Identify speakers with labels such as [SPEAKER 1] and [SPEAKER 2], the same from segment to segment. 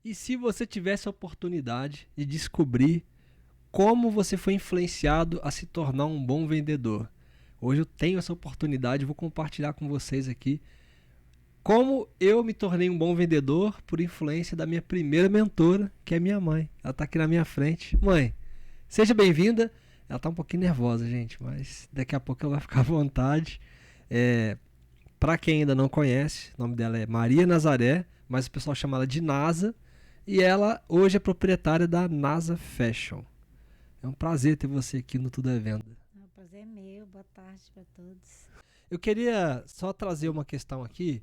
[SPEAKER 1] E se você tivesse a oportunidade de descobrir como você foi influenciado a se tornar um bom vendedor? Hoje eu tenho essa oportunidade, vou compartilhar com vocês aqui como eu me tornei um bom vendedor por influência da minha primeira mentora, que é minha mãe. Ela está aqui na minha frente. Mãe, seja bem-vinda. Ela está um pouquinho nervosa, gente, mas daqui a pouco ela vai ficar à vontade. Para quem ainda não conhece, o nome dela é Maria Nazaré, mas o pessoal chama ela de NASA. E ela hoje é proprietária da NASA Fashion. É um prazer ter você aqui no Tudo é Venda.
[SPEAKER 2] O prazer é meu. Boa tarde para todos.
[SPEAKER 1] Eu queria só trazer uma questão aqui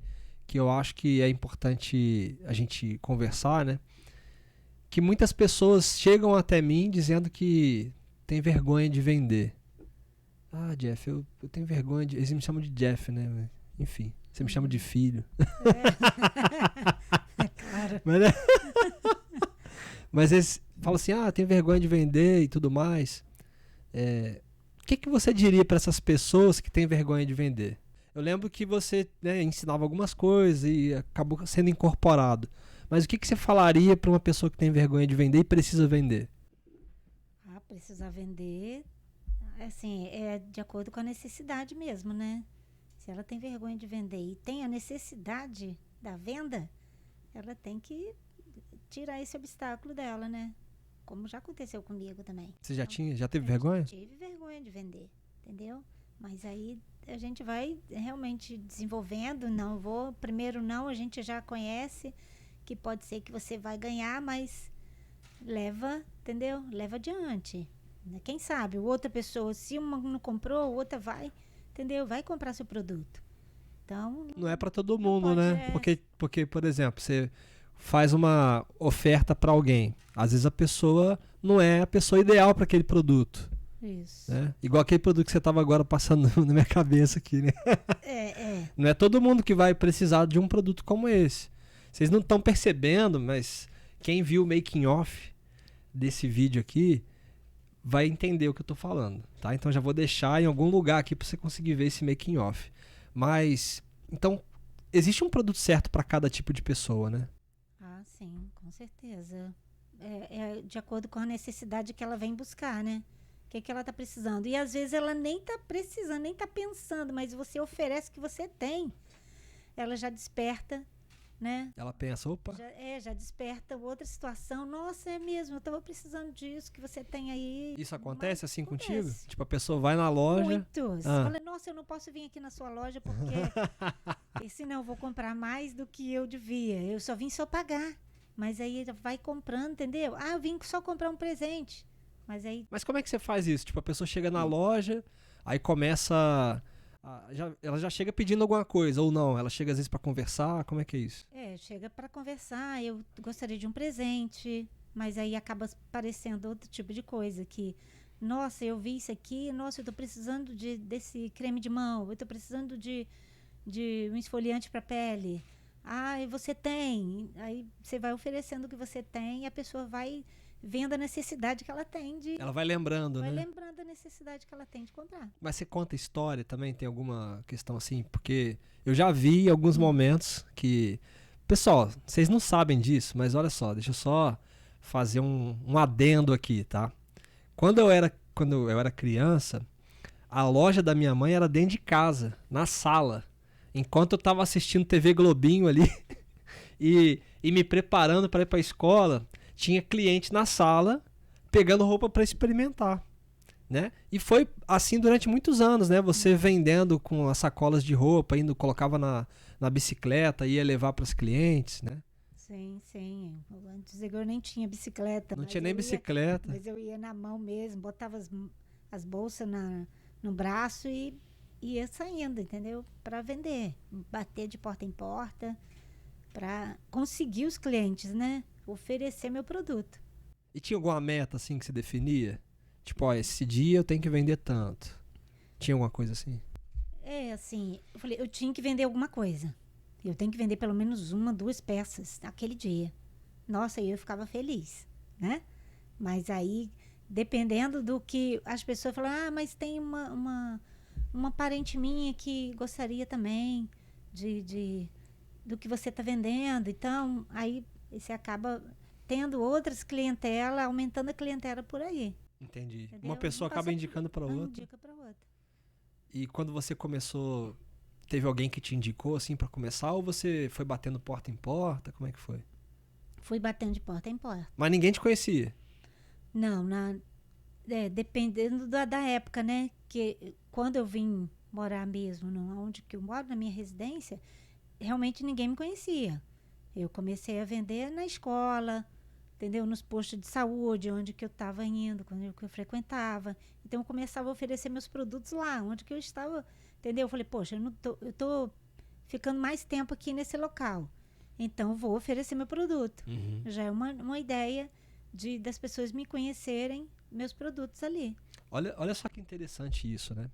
[SPEAKER 1] que eu acho que é importante a gente conversar, né? Que muitas pessoas chegam até mim dizendo que tem vergonha de vender. Ah, Jeff, eu tenho vergonha de... Eles me chamam de Jeff, né? Enfim, você me chama de filho.
[SPEAKER 2] É claro.
[SPEAKER 1] Mas eles falam assim, tenho vergonha de vender e tudo mais. O que você diria para essas pessoas que têm vergonha de vender? Eu lembro que você, né, ensinava algumas coisas e acabou sendo incorporado. Mas o que você falaria para uma pessoa que tem vergonha de vender e precisa vender?
[SPEAKER 2] Precisa vender, assim, é de acordo com a necessidade mesmo, né? Se ela tem vergonha de vender e tem a necessidade da venda, ela tem que tirar esse obstáculo dela, né? Como já aconteceu comigo também.
[SPEAKER 1] Você já teve vergonha?
[SPEAKER 2] Tive vergonha de vender, entendeu? Mas aí a gente vai realmente desenvolvendo. Primeiro não, a gente já conhece que pode ser que você vai ganhar, mas leva, entendeu? Leva adiante. Quem sabe, outra pessoa, se uma não comprou, outra vai, entendeu? Vai comprar seu produto. Então,
[SPEAKER 1] não é para todo mundo,
[SPEAKER 2] pode,
[SPEAKER 1] né? Porque, por exemplo, você faz uma oferta para alguém. Às vezes a pessoa não é a pessoa ideal para aquele produto.
[SPEAKER 2] Isso.
[SPEAKER 1] Né? Igual aquele produto que você estava agora passando na minha cabeça aqui, né? Não é todo mundo que vai precisar de um produto como esse. Vocês não estão percebendo, mas quem viu o making off desse vídeo aqui vai entender o que eu estou falando, tá? Então já vou deixar em algum lugar aqui para você conseguir ver esse making off. Mas, então, existe um produto certo para cada tipo de pessoa, né?
[SPEAKER 2] Sim, com certeza. É de acordo com a necessidade que ela vem buscar, né? O que ela está precisando. E às vezes ela nem está precisando, nem está pensando, mas você oferece o que você tem. Ela já desperta, né?
[SPEAKER 1] Ela pensa, opa.
[SPEAKER 2] Já desperta outra situação. Nossa, é mesmo, eu estava precisando disso que você tem aí.
[SPEAKER 1] Isso acontece assim
[SPEAKER 2] acontece.
[SPEAKER 1] Contigo? Tipo, a pessoa vai na loja...
[SPEAKER 2] Muitos. Fala, nossa, eu não posso vir aqui na sua loja porque senão eu vou comprar mais do que eu devia. Eu só vim só pagar. Mas aí vai comprando, entendeu? Eu vim só comprar um presente. Mas
[SPEAKER 1] como é que você faz isso? Tipo, a pessoa chega na loja, aí começa... ela já chega pedindo alguma coisa, ou não? Ela chega às vezes para conversar? Como é que é isso?
[SPEAKER 2] Chega para conversar. Eu gostaria de um presente, mas aí acaba aparecendo outro tipo de coisa que... Nossa, eu vi isso aqui. Nossa, eu tô precisando desse creme de mão. Eu tô precisando de um esfoliante para pele. E você tem. Aí você vai oferecendo o que você tem e a pessoa vai vendo a necessidade que ela tem de...
[SPEAKER 1] Ela vai lembrando, né?
[SPEAKER 2] Vai lembrando a necessidade que ela tem de comprar.
[SPEAKER 1] Mas você conta história também? Tem alguma questão assim? Porque eu já vi em alguns momentos que... Pessoal, vocês não sabem disso, mas olha só, deixa eu só fazer um adendo aqui, tá? Quando eu era criança, a loja da minha mãe era dentro de casa, na sala. Enquanto eu tava assistindo TV Globinho ali e me preparando para ir para a escola, tinha cliente na sala pegando roupa para experimentar, né? E foi assim durante muitos anos, né? Você vendendo com as sacolas de roupa, colocava na bicicleta, ia levar para os clientes, né?
[SPEAKER 2] Sim. Antes eu nem tinha bicicleta.
[SPEAKER 1] Não tinha nem bicicleta.
[SPEAKER 2] Mas eu ia na mão mesmo, botava as bolsas no braço e ia saindo, entendeu? Para vender, bater de porta em porta, para conseguir os clientes, né? Oferecer meu produto.
[SPEAKER 1] E tinha alguma meta assim que você definia? Tipo, esse dia eu tenho que vender tanto. Tinha alguma coisa assim?
[SPEAKER 2] Assim, eu falei, eu tinha que vender alguma coisa. Eu tenho que vender pelo menos 1, 2 peças naquele dia. Nossa, aí eu ficava feliz, né? Mas aí, dependendo do que as pessoas falam, mas tem uma parente minha que gostaria também do que você está vendendo. Então, aí E você acaba tendo outras clientelas, aumentando a clientela por aí.
[SPEAKER 1] Entendi.
[SPEAKER 2] Entendeu?
[SPEAKER 1] Uma pessoa acaba indicando para outra.
[SPEAKER 2] Indica para outra.
[SPEAKER 1] E quando você começou, teve alguém que te indicou assim para começar ou você foi batendo porta em porta? Como é que foi?
[SPEAKER 2] Fui batendo de porta em porta.
[SPEAKER 1] Mas ninguém te conhecia?
[SPEAKER 2] Não, dependendo da época, né? Que quando eu vim morar mesmo, onde que eu moro, na minha residência, realmente ninguém me conhecia. Eu comecei a vender na escola, entendeu? Nos postos de saúde, onde que eu estava indo, quando eu frequentava. Então eu começava a oferecer meus produtos lá, onde que eu estava, entendeu? Eu falei, poxa, eu tô ficando mais tempo aqui nesse local. Então eu vou oferecer meu produto.
[SPEAKER 1] Uhum.
[SPEAKER 2] Já é uma ideia das pessoas me conhecerem meus produtos ali.
[SPEAKER 1] Olha só que interessante isso, né?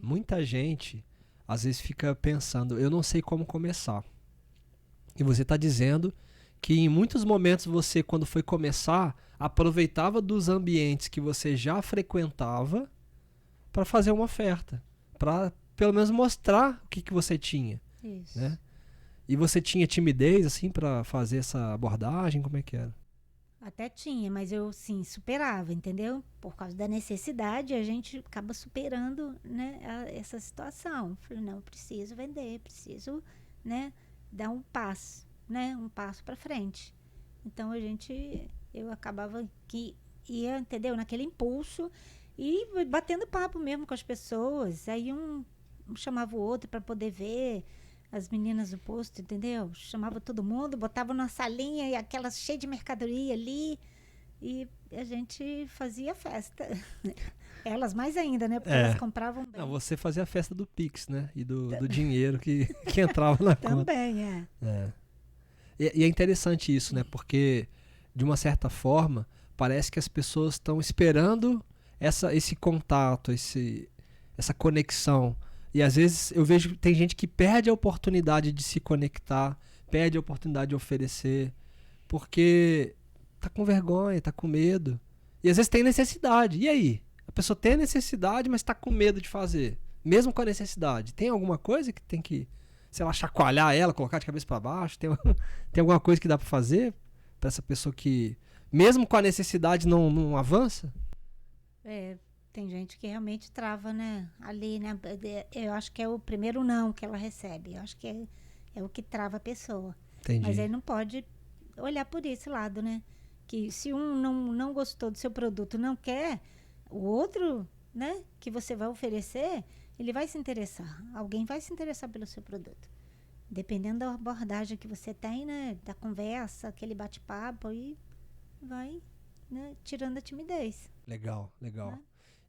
[SPEAKER 1] Muita gente às vezes fica pensando, eu não sei como começar. E você está dizendo que em muitos momentos você, quando foi começar, aproveitava dos ambientes que você já frequentava para fazer uma oferta, para pelo menos mostrar o que você tinha.
[SPEAKER 2] Isso.
[SPEAKER 1] Né? E você tinha timidez assim para fazer essa abordagem? Como é que era?
[SPEAKER 2] Até tinha, mas eu sim superava, entendeu? Por causa da necessidade, a gente acaba superando, né, essa situação. Falei, não, preciso vender, preciso, né, dar um passo para frente. Então eu acabava que ia, entendeu, naquele impulso e batendo papo mesmo com as pessoas. Aí um chamava o outro para poder ver as meninas do posto, entendeu? Chamava todo mundo, botava numa salinha e aquela cheia de mercadoria ali e a gente fazia festa. Elas mais ainda, né? Porque elas compravam bem.
[SPEAKER 1] Não, você fazia a festa do Pix, né? E do dinheiro que entrava na conta.
[SPEAKER 2] Também,
[SPEAKER 1] é. E é interessante isso, né? Porque, de uma certa forma, parece que as pessoas estão esperando esse contato, essa conexão. E às vezes eu vejo que tem gente que perde a oportunidade de se conectar, perde a oportunidade de oferecer, porque tá com vergonha, tá com medo. E às vezes tem necessidade. E aí? A pessoa tem a necessidade, mas tá com medo de fazer. Mesmo com a necessidade. Tem alguma coisa que tem que, sei lá, chacoalhar ela, colocar de cabeça para baixo? Tem alguma coisa que dá para fazer para essa pessoa que, mesmo com a necessidade, não avança?
[SPEAKER 2] Tem gente que realmente trava, né? Ali, né? Eu acho que é o primeiro não que ela recebe. Eu acho que é o que trava a pessoa.
[SPEAKER 1] Entendi.
[SPEAKER 2] Mas aí não pode olhar por esse lado, né? Que se um não gostou do seu produto, não quer, o outro, né? Que você vai oferecer, ele vai se interessar. Alguém vai se interessar pelo seu produto. Dependendo da abordagem que você tem, né? Da conversa, aquele bate-papo, aí vai, né? Tirando a timidez.
[SPEAKER 1] Legal.
[SPEAKER 2] Né?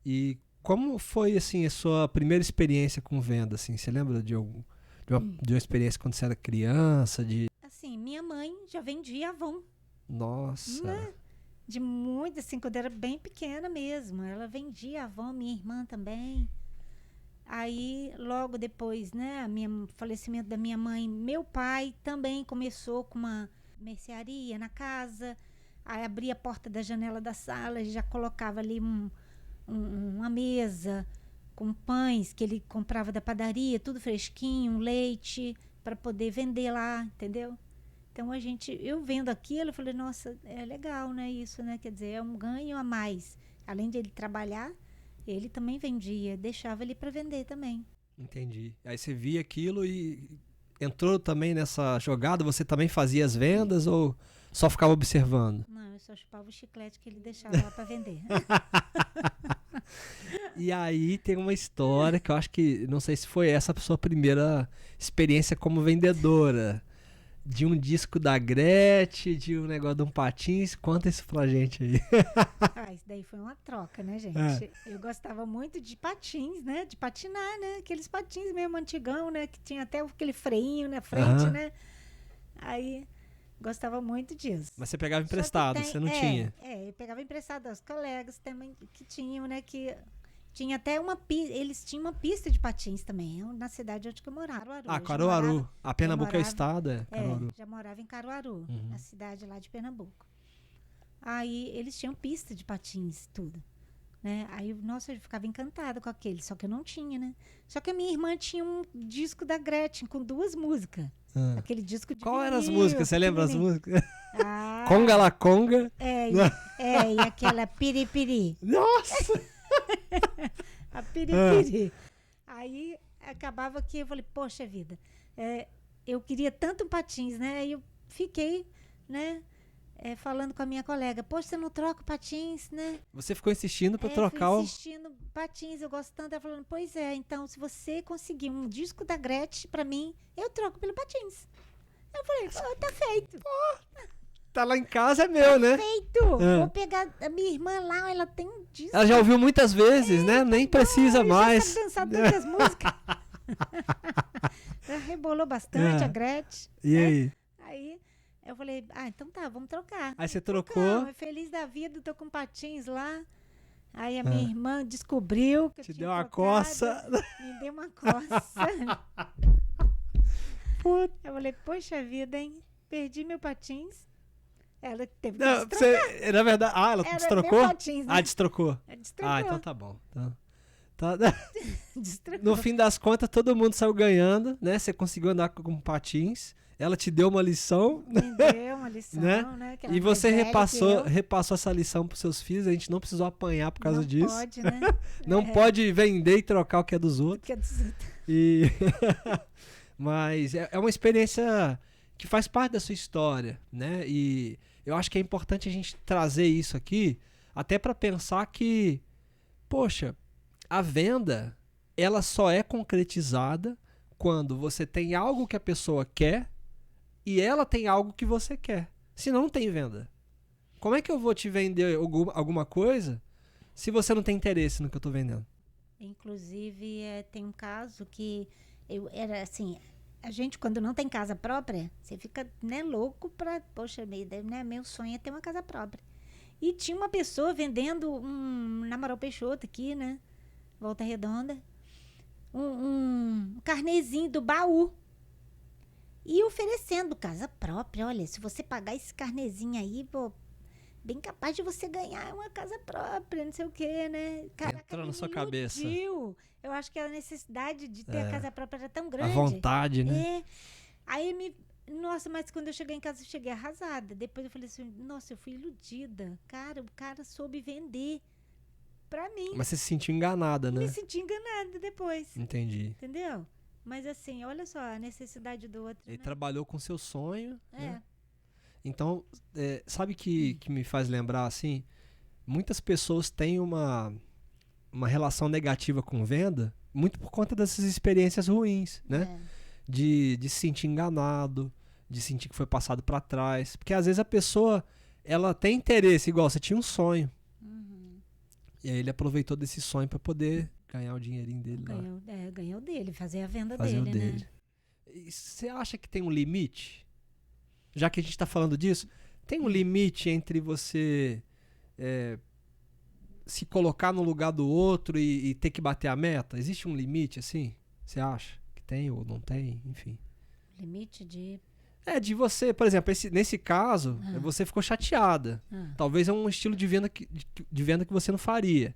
[SPEAKER 1] E como foi, assim, a sua primeira experiência com venda, assim? Você lembra de uma experiência quando você era criança?
[SPEAKER 2] Assim, minha mãe já vendia Avon.
[SPEAKER 1] Nossa.
[SPEAKER 2] Né? De muito, assim, quando eu era bem pequena mesmo. Ela vendia Avon, minha irmã também. Aí, logo depois, né, o falecimento da minha mãe, meu pai também começou com uma mercearia na casa. Aí abria a porta da janela da sala e já colocava ali uma mesa com pães que ele comprava da padaria, tudo fresquinho, leite, para poder vender lá, entendeu? Então eu vendo aquilo, eu falei, nossa, é legal, né, isso, né? Quer dizer, é um ganho a mais. Além de ele trabalhar, ele também vendia, deixava ele para vender também.
[SPEAKER 1] Entendi. Aí você via aquilo e entrou também nessa jogada, você também fazia as vendas ou só ficava observando?
[SPEAKER 2] Não, eu só chupava o chiclete que ele deixava lá para vender.
[SPEAKER 1] E aí tem uma história que eu acho que, não sei se foi essa a sua primeira experiência como vendedora. De um disco da Gretchen, de um negócio de um patins. Conta isso pra gente aí.
[SPEAKER 2] Isso daí foi uma troca, né, gente? Eu gostava muito de patins, né? De patinar, né? Aqueles patins mesmo antigão, né? Que tinha até aquele freinho na frente, né? Aí, gostava muito disso.
[SPEAKER 1] Mas você pegava emprestado, você não tinha?
[SPEAKER 2] Eu pegava emprestado aos colegas também que tinham, né? Que tinha até eles tinham uma pista de patins também, na cidade onde eu morava.
[SPEAKER 1] Caruaru. A Pernambuco é o estado, Caruaru.
[SPEAKER 2] Já morava em Caruaru, na cidade lá de Pernambuco. Aí eles tinham pista de patins e tudo, né? Aí, nossa, eu ficava encantada com aquele, só que eu não tinha, né? Só que a minha irmã tinha um disco da Gretchen com 2 músicas. Aquele disco de
[SPEAKER 1] Qual eram as músicas? Você lembra as músicas?
[SPEAKER 2] Ah,
[SPEAKER 1] Conga la conga.
[SPEAKER 2] e aquela piripiri.
[SPEAKER 1] Nossa!
[SPEAKER 2] A piripiri. Aí acabava que eu falei, poxa vida, eu queria tanto um patins, né? Aí eu fiquei, né, falando com a minha colega, poxa, você não troca o patins, né?
[SPEAKER 1] Você ficou insistindo pra
[SPEAKER 2] Fui
[SPEAKER 1] trocar o...
[SPEAKER 2] insistindo, patins, eu gosto tanto. Ela falando, pois é, então se você conseguir um disco da Gretchen pra mim, eu troco pelo patins. Eu falei, tá feito.
[SPEAKER 1] Tá lá em casa, é meu, né?
[SPEAKER 2] Feito! Vou pegar a minha irmã lá, ela tem um disco.
[SPEAKER 1] Ela já ouviu muitas vezes, né? Nem precisa mais.
[SPEAKER 2] Já sabe dançar tantas músicas. Já rebolou bastante a Gretchen.
[SPEAKER 1] E aí?
[SPEAKER 2] Aí eu falei, então tá, vamos trocar.
[SPEAKER 1] Aí você trocou.
[SPEAKER 2] Trocamos, feliz da vida, tô com patins lá. Aí a minha irmã descobriu que eu
[SPEAKER 1] Te
[SPEAKER 2] tinha
[SPEAKER 1] deu uma
[SPEAKER 2] trocado,
[SPEAKER 1] coça.
[SPEAKER 2] Me deu uma coça.
[SPEAKER 1] Puta.
[SPEAKER 2] Eu falei, poxa vida, hein? Perdi meu patins. Ela teve que
[SPEAKER 1] Não,
[SPEAKER 2] destrocar.
[SPEAKER 1] na verdade... ela
[SPEAKER 2] Era
[SPEAKER 1] destrocou?
[SPEAKER 2] meu patins, né?
[SPEAKER 1] Destrocou.
[SPEAKER 2] Destrocou.
[SPEAKER 1] Então tá bom. Tá.
[SPEAKER 2] Destrocou.
[SPEAKER 1] No fim das contas, todo mundo saiu ganhando, né? Você conseguiu andar com patins. Ela te deu uma lição.
[SPEAKER 2] Me deu uma lição, né? Que ela
[SPEAKER 1] E
[SPEAKER 2] é
[SPEAKER 1] você
[SPEAKER 2] mais velha que eu.
[SPEAKER 1] repassou essa lição pros seus filhos. A gente não precisou apanhar por causa disso.
[SPEAKER 2] Não pode, né?
[SPEAKER 1] Não pode vender e trocar o que é dos outros.
[SPEAKER 2] Que é dos outros.
[SPEAKER 1] E mas é uma experiência que faz parte da sua história, né? E eu acho que é importante a gente trazer isso aqui, até para pensar que, poxa, a venda, ela só é concretizada quando você tem algo que a pessoa quer e ela tem algo que você quer. Senão não tem venda. Como é que eu vou te vender alguma coisa se você não tem interesse no que eu tô vendendo?
[SPEAKER 2] Inclusive, tem um caso que era assim, a gente quando não tem casa própria, você fica, né, louco pra, poxa vida, né, meu sonho é ter uma casa própria. E tinha uma pessoa vendendo na Amaral Peixoto aqui, né, Volta Redonda, um carnezinho do baú. E oferecendo casa própria, olha, se você pagar esse carnezinho aí, pô, bem capaz de você ganhar uma casa própria, não sei o quê, né? Caraca,
[SPEAKER 1] Entrou na
[SPEAKER 2] me
[SPEAKER 1] sua cabeça.
[SPEAKER 2] iludiu. Eu acho que a necessidade de ter a casa própria era tão grande.
[SPEAKER 1] A vontade, né?
[SPEAKER 2] Aí nossa, mas quando eu cheguei em casa, eu cheguei arrasada. Depois eu falei assim, nossa, eu fui iludida. Cara, o cara soube vender pra mim.
[SPEAKER 1] Mas você se sentiu enganada, né?
[SPEAKER 2] Me senti enganada depois.
[SPEAKER 1] Entendi.
[SPEAKER 2] Entendeu? Mas assim, olha só, a necessidade do outro.
[SPEAKER 1] Ele
[SPEAKER 2] né?
[SPEAKER 1] trabalhou com seu sonho, né?
[SPEAKER 2] É.
[SPEAKER 1] Então, sabe que me faz lembrar, assim, muitas pessoas têm uma relação negativa com venda muito por conta dessas experiências ruins, né?
[SPEAKER 2] É.
[SPEAKER 1] De se sentir enganado, de sentir que foi passado para trás. Porque às vezes a pessoa, ela tem interesse, igual você tinha um sonho.
[SPEAKER 2] Uhum.
[SPEAKER 1] E aí ele aproveitou desse sonho para poder ganhar o dinheirinho dele lá.
[SPEAKER 2] Ganhou dele, fazer a venda
[SPEAKER 1] Fazer
[SPEAKER 2] dele,
[SPEAKER 1] o dele.
[SPEAKER 2] né?
[SPEAKER 1] E você acha que tem um limite? Já que a gente está falando disso, tem um limite entre você se colocar no lugar do outro e ter que bater a meta? Existe um limite assim? Você acha que tem ou não tem? Enfim.
[SPEAKER 2] Limite de...
[SPEAKER 1] De você, por exemplo, nesse caso, você ficou chateada. Talvez é um estilo de venda que você não faria,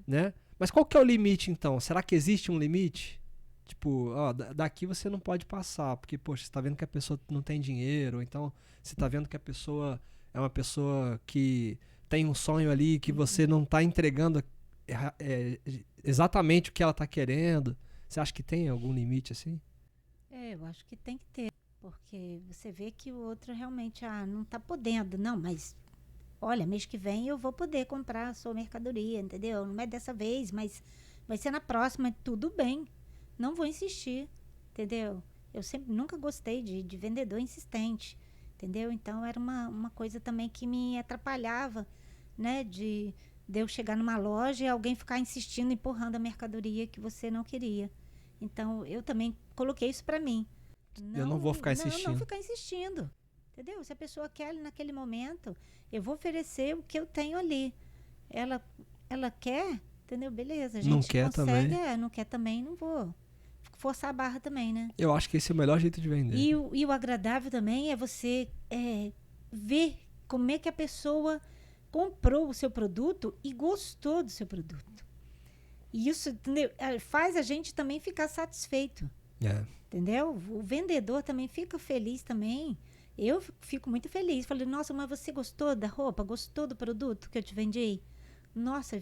[SPEAKER 1] né? Mas qual que é o limite, então? Será que existe um limite? Tipo, daqui você não pode passar, porque, poxa, você tá vendo que a pessoa não tem dinheiro, ou então você tá vendo que a pessoa é uma pessoa que tem um sonho ali, que você não tá entregando exatamente o que ela tá querendo. Você acha que tem algum limite assim?
[SPEAKER 2] Eu acho que tem que ter, porque você vê que o outro realmente, não tá podendo, não, mas olha, mês que vem eu vou poder comprar a sua mercadoria, entendeu? Não é dessa vez, mas vai ser na próxima, tudo bem. Não vou insistir, entendeu? Eu nunca gostei de vendedor insistente, entendeu? Então era uma coisa também que me atrapalhava, né? De eu chegar numa loja e alguém ficar insistindo, empurrando a mercadoria que você não queria. Então eu também coloquei isso pra mim.
[SPEAKER 1] Eu não vou ficar insistindo.
[SPEAKER 2] Não ficar insistindo, entendeu? Se a pessoa quer naquele momento, eu vou oferecer o que eu tenho ali. Ela quer, entendeu? Beleza, a gente
[SPEAKER 1] não quer
[SPEAKER 2] consegue,
[SPEAKER 1] também.
[SPEAKER 2] não quer também, não vou forçar a barra também, né?
[SPEAKER 1] Eu acho que esse é o melhor jeito de vender.
[SPEAKER 2] E o agradável também é você ver como é que a pessoa comprou o seu produto e gostou do seu produto. E isso, entendeu? Faz a gente também ficar satisfeito. Entendeu? O vendedor também fica feliz também Eu fico muito feliz. Falei, nossa, mas você gostou da roupa? Gostou do produto que eu te vendi? Nossa,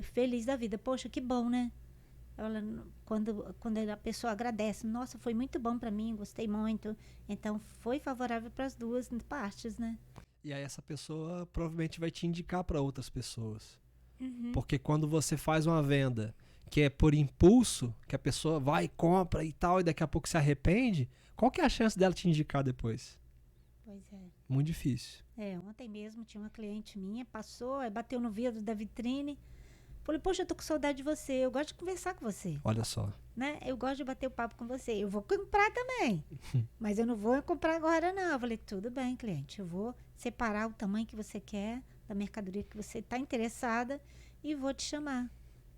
[SPEAKER 2] feliz da vida. Poxa, que bom, né? Ela, quando a pessoa agradece, nossa, foi muito bom para mim, gostei muito. Então, foi favorável para as duas partes, né?
[SPEAKER 1] E aí essa pessoa provavelmente vai te indicar para outras pessoas.
[SPEAKER 2] Uhum.
[SPEAKER 1] Porque quando você faz uma venda que é por impulso, que a pessoa vai e compra e tal, e daqui a pouco se arrepende, qual que é a chance dela te indicar depois?
[SPEAKER 2] Pois é.
[SPEAKER 1] Muito difícil.
[SPEAKER 2] Ontem mesmo tinha uma cliente minha, passou, aí bateu no vidro da vitrine. Falei, poxa, eu tô com saudade de você, eu gosto de conversar com você.
[SPEAKER 1] Olha só.
[SPEAKER 2] Né? Eu gosto de bater o papo com você. Eu vou comprar também. Mas eu não vou comprar agora, não. Eu falei, tudo bem, cliente. Eu vou separar o tamanho que você quer, da mercadoria que você está interessada, e vou te chamar.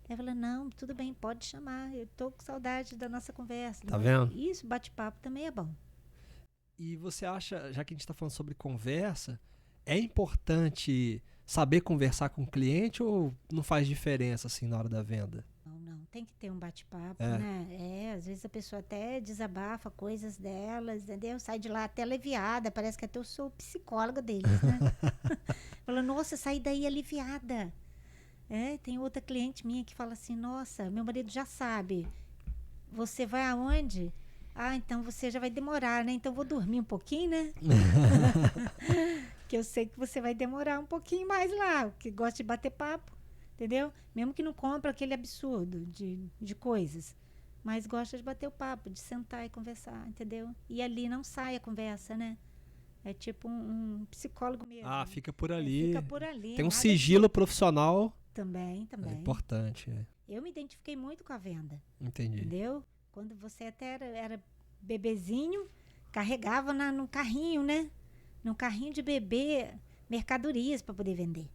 [SPEAKER 2] Ela falou, não, tudo bem, pode chamar. Eu tô com saudade da nossa conversa.
[SPEAKER 1] Tá vendo?
[SPEAKER 2] Isso, bate-papo também é bom.
[SPEAKER 1] E você acha, já que a gente está falando sobre conversa, é importante saber conversar com o cliente ou não faz diferença assim na hora da venda?
[SPEAKER 2] Não, tem que ter um bate-papo, né? Às vezes a pessoa até desabafa coisas delas, entendeu? Sai de lá até aliviada, parece que até eu sou psicóloga deles, né? Fala, nossa, saí daí aliviada. Tem outra cliente minha que fala assim, nossa, meu marido já sabe, você vai aonde? Ah, então você já vai demorar, né? Então vou dormir um pouquinho, né? Que eu sei que você vai demorar um pouquinho mais lá, que gosta de bater papo, entendeu? Mesmo que não compra aquele absurdo de coisas, mas gosta de bater o papo, de sentar e conversar, entendeu? E ali não sai a conversa, né? É tipo um psicólogo mesmo.
[SPEAKER 1] Ah, fica por ali.
[SPEAKER 2] Fica por ali.
[SPEAKER 1] Tem um sigilo profissional.
[SPEAKER 2] Também.
[SPEAKER 1] É importante.
[SPEAKER 2] Eu me identifiquei muito com a venda.
[SPEAKER 1] Entendi.
[SPEAKER 2] Entendeu? Quando você até era bebezinho, carregava num carrinho, né? Num carrinho de bebê, mercadorias para poder vender.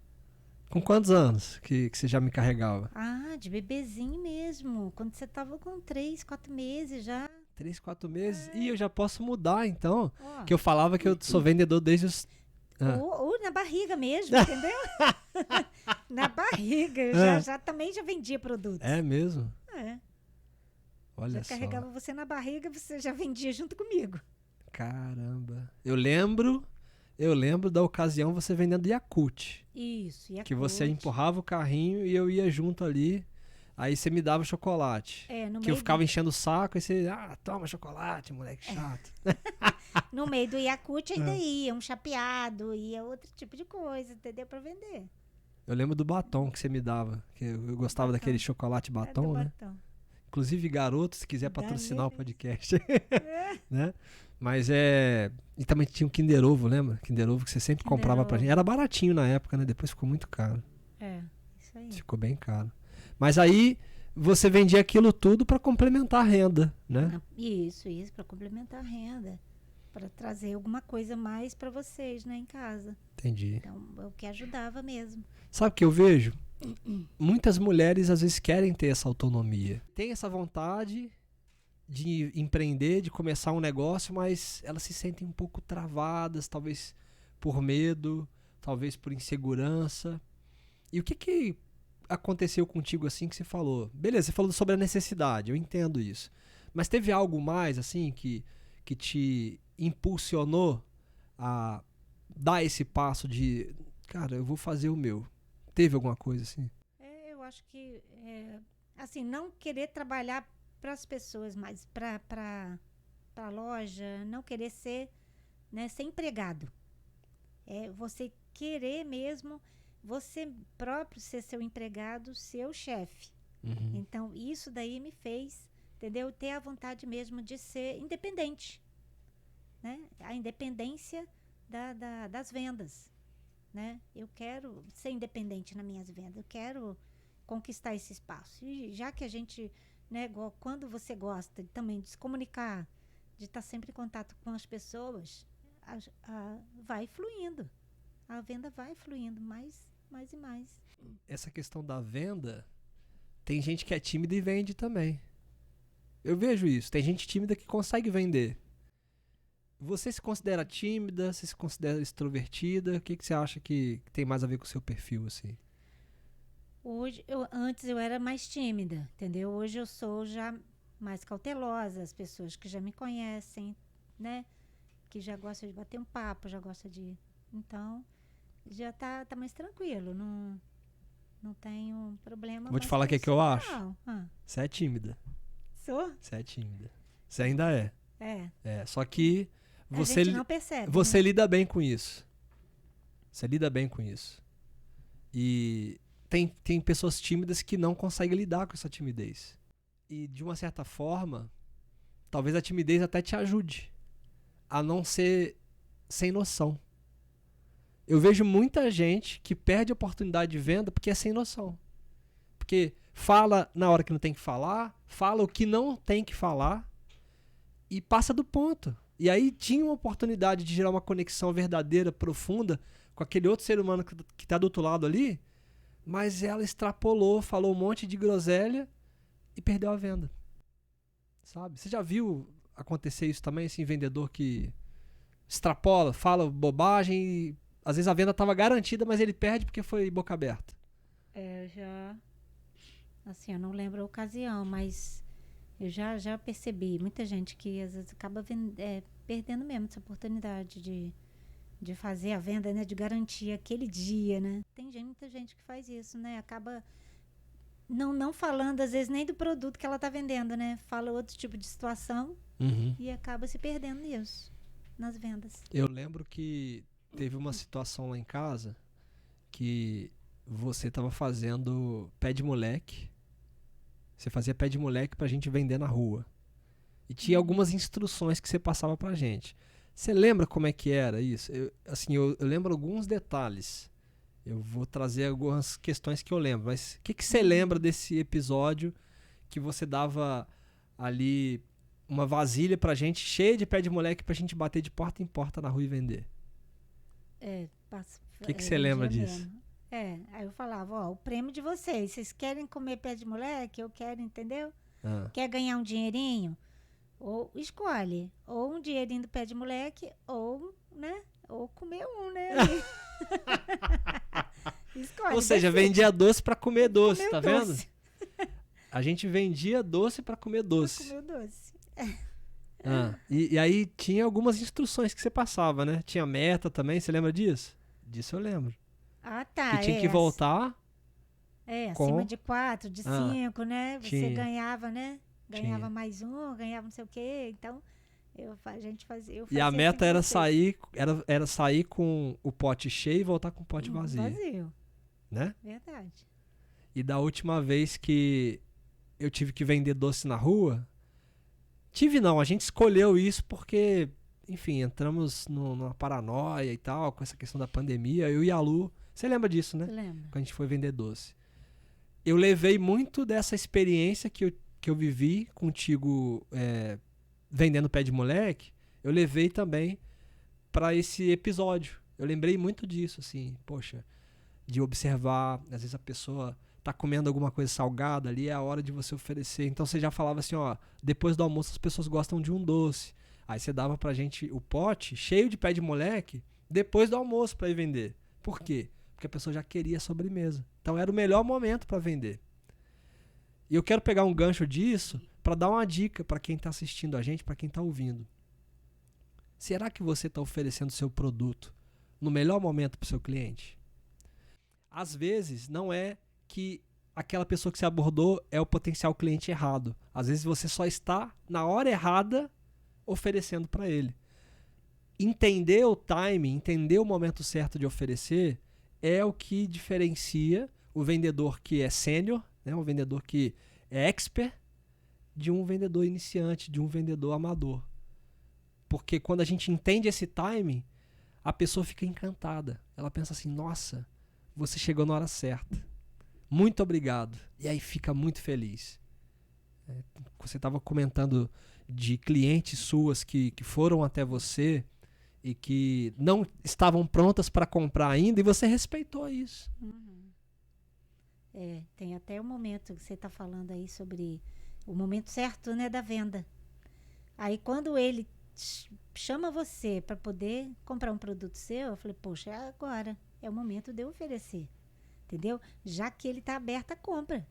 [SPEAKER 1] Com quantos anos que você já me carregava?
[SPEAKER 2] Ah, de bebezinho mesmo. Quando você tava com 3, 4 meses já.
[SPEAKER 1] 3, 4 meses? Ih, eu já posso mudar, então.
[SPEAKER 2] Ó.
[SPEAKER 1] Que eu falava que eu sou vendedor desde os...
[SPEAKER 2] Ou na barriga mesmo, entendeu? Na barriga. Eu já também já vendia produtos.
[SPEAKER 1] É mesmo?
[SPEAKER 2] É.
[SPEAKER 1] Olha
[SPEAKER 2] já
[SPEAKER 1] só.
[SPEAKER 2] Carregava você na barriga, você já vendia junto comigo.
[SPEAKER 1] Caramba. Eu lembro da ocasião você vendendo Yakult.
[SPEAKER 2] Isso, Yakult.
[SPEAKER 1] Que você empurrava o carrinho e eu ia junto ali. Aí você me dava chocolate. Que eu ficava enchendo o saco e você... Ah, toma chocolate, moleque chato.
[SPEAKER 2] No meio do Yakult ainda ia um chapeado, ia outro tipo de coisa, entendeu? Pra vender.
[SPEAKER 1] Eu lembro do batom que você me dava. Que eu gostava daquele chocolate batom, né?
[SPEAKER 2] Batom.
[SPEAKER 1] Inclusive, garoto, se quiser patrocinar o podcast. Né? Mas E também tinha o Kinder Ovo, lembra? Kinder Ovo que você sempre comprava pra gente. Era baratinho na época, né? Depois ficou muito caro.
[SPEAKER 2] Isso aí.
[SPEAKER 1] Ficou bem caro. Mas aí você vendia aquilo tudo pra complementar a renda, né?
[SPEAKER 2] Isso, pra complementar a renda. Pra trazer alguma coisa mais pra vocês, né? Em casa.
[SPEAKER 1] Entendi.
[SPEAKER 2] Então, é o que ajudava mesmo.
[SPEAKER 1] Sabe o que eu vejo? Muitas mulheres às vezes querem ter essa autonomia. Tem essa vontade de empreender, de começar um negócio, mas elas se sentem um pouco travadas, talvez por medo, talvez por insegurança. E o que aconteceu contigo assim que você falou? Beleza, você falou sobre a necessidade, eu entendo isso. Mas teve algo mais assim que te impulsionou a dar esse passo de, cara, eu vou fazer o meu? Teve alguma coisa assim?
[SPEAKER 2] Eu acho que, assim, não querer trabalhar para as pessoas, mas para a loja, não querer ser empregado. Você querer mesmo, você próprio ser seu empregado, seu chefe.
[SPEAKER 1] Uhum.
[SPEAKER 2] Então, isso daí me fez, entendeu? Ter a vontade mesmo de ser independente. Né? A independência das vendas. Né? Eu quero ser independente nas minhas vendas, eu quero conquistar esse espaço. E já que a gente, né, quando você gosta também de se comunicar, de estar sempre em contato com as pessoas, vai fluindo. A venda vai fluindo mais e mais.
[SPEAKER 1] Essa questão da venda, tem gente que é tímida e vende também. Eu vejo isso. Tem gente tímida que consegue vender. Você se considera tímida? Você se considera extrovertida? O que você acha que tem mais a ver com o seu perfil, assim?
[SPEAKER 2] Antes eu era mais tímida, entendeu? Hoje eu sou já mais cautelosa. As pessoas que já me conhecem, né? que já gosta de bater um papo, já gosta de... Então, já tá mais tranquilo, não tenho problema.
[SPEAKER 1] Vou te
[SPEAKER 2] mais
[SPEAKER 1] falar o
[SPEAKER 2] com
[SPEAKER 1] que
[SPEAKER 2] isso,
[SPEAKER 1] eu acho.
[SPEAKER 2] não.
[SPEAKER 1] Você é tímida.
[SPEAKER 2] Sou?
[SPEAKER 1] Você é tímida. Você ainda é. Só que
[SPEAKER 2] A gente não percebe,
[SPEAKER 1] você
[SPEAKER 2] né?
[SPEAKER 1] lida bem com isso. Você lida bem com isso. E tem pessoas tímidas que não conseguem lidar com essa timidez. E de uma certa forma, talvez a timidez até te ajude a não ser sem noção. Eu vejo muita gente que perde a oportunidade de venda porque é sem noção. Porque fala na hora que não tem que falar, fala o que não tem que falar e passa do ponto. E aí tinha uma oportunidade de gerar uma conexão verdadeira, profunda, com aquele outro ser humano que está do outro lado ali, mas ela extrapolou, falou um monte de groselha e perdeu a venda. Sabe? Você já viu acontecer isso também, assim, vendedor que extrapola, fala bobagem e às vezes a venda estava garantida, mas ele perde porque foi boca aberta.
[SPEAKER 2] Eu já... Assim, eu não lembro a ocasião, mas eu já percebi muita gente que às vezes acaba perdendo mesmo essa oportunidade de fazer a venda, né? De garantir aquele dia, né? Tem muita gente que faz isso, né? Acaba não falando, às vezes, nem do produto que ela está vendendo, né? Fala outro tipo de situação e acaba se perdendo nisso, nas vendas.
[SPEAKER 1] Eu lembro que teve uma situação lá em casa que você estava fazendo pé de moleque. Você fazia pé de moleque pra gente vender na rua. E tinha algumas instruções que você passava pra gente. Você lembra como é que era isso? Eu lembro alguns detalhes. Eu vou trazer algumas questões que eu lembro. Mas o que você lembra desse episódio que você dava ali uma vasilha pra gente, cheia de pé de moleque, pra gente bater de porta em porta na rua e vender? O que você lembra disso?
[SPEAKER 2] Mesmo. Aí eu falava, ó, o prêmio de vocês querem comer pé de moleque? Eu quero, entendeu? Quer ganhar um dinheirinho? Ou escolhe, ou um dinheirinho do pé de moleque, ou, né, ou comer um, né? Escolhe.
[SPEAKER 1] Ou seja, vendia doce pra comer doce,
[SPEAKER 2] comer
[SPEAKER 1] tá
[SPEAKER 2] doce.
[SPEAKER 1] vendo? A gente vendia doce pra comer doce.
[SPEAKER 2] Pra comer doce.
[SPEAKER 1] E aí tinha algumas instruções que você passava, né? Tinha meta também, você lembra disso? Disso eu lembro.
[SPEAKER 2] Tá.
[SPEAKER 1] Que tinha que voltar.
[SPEAKER 2] Acima de 4, de 5, né? Você
[SPEAKER 1] tinha.
[SPEAKER 2] ganhava, né? Ganhava
[SPEAKER 1] Tinha.
[SPEAKER 2] mais um, ganhava não sei o quê. Então, a gente fazia.
[SPEAKER 1] E a meta
[SPEAKER 2] assim
[SPEAKER 1] era sair com o pote cheio e voltar com o pote vazio.
[SPEAKER 2] Vazio.
[SPEAKER 1] Né?
[SPEAKER 2] Verdade.
[SPEAKER 1] E da última vez que eu tive que vender doce na rua, a gente escolheu isso porque, enfim, entramos numa paranoia e tal, com essa questão da pandemia, eu e a Lu, você lembra disso, né?
[SPEAKER 2] Lembro.
[SPEAKER 1] Quando a gente foi vender doce. Eu levei muito dessa experiência que eu vivi contigo vendendo pé de moleque, eu levei também para esse episódio. Eu lembrei muito disso, assim, poxa, de observar, às vezes a pessoa tá comendo alguma coisa salgada ali, é a hora de você oferecer. Então você já falava assim, ó, depois do almoço as pessoas gostam de um doce. Aí você dava pra gente o pote cheio de pé de moleque depois do almoço para ir vender. Por quê? Porque a pessoa já queria a sobremesa. Então era o melhor momento para vender. E eu quero pegar um gancho disso para dar uma dica para quem está assistindo a gente, para quem está ouvindo. Será que você está oferecendo seu produto no melhor momento para o seu cliente? Às vezes não é que aquela pessoa que você abordou é o potencial cliente errado. Às vezes você só está na hora errada oferecendo para ele. Entender o timing, entender o momento certo de oferecer é o que diferencia o vendedor que é sênior, né, um vendedor que é expert, de um vendedor iniciante, de um vendedor amador. Porque quando a gente entende esse timing, a pessoa fica encantada. Ela pensa assim, nossa, você chegou na hora certa. Muito obrigado. E aí fica muito feliz. Você estava comentando de clientes suas que foram até você e que não estavam prontas para comprar ainda e você respeitou isso.
[SPEAKER 2] Tem até o momento que você está falando aí sobre o momento certo, né, da venda. Aí quando ele chama você para poder comprar um produto seu, eu falei, poxa, é agora, é o momento de eu oferecer, entendeu? Já que ele está aberto à compra,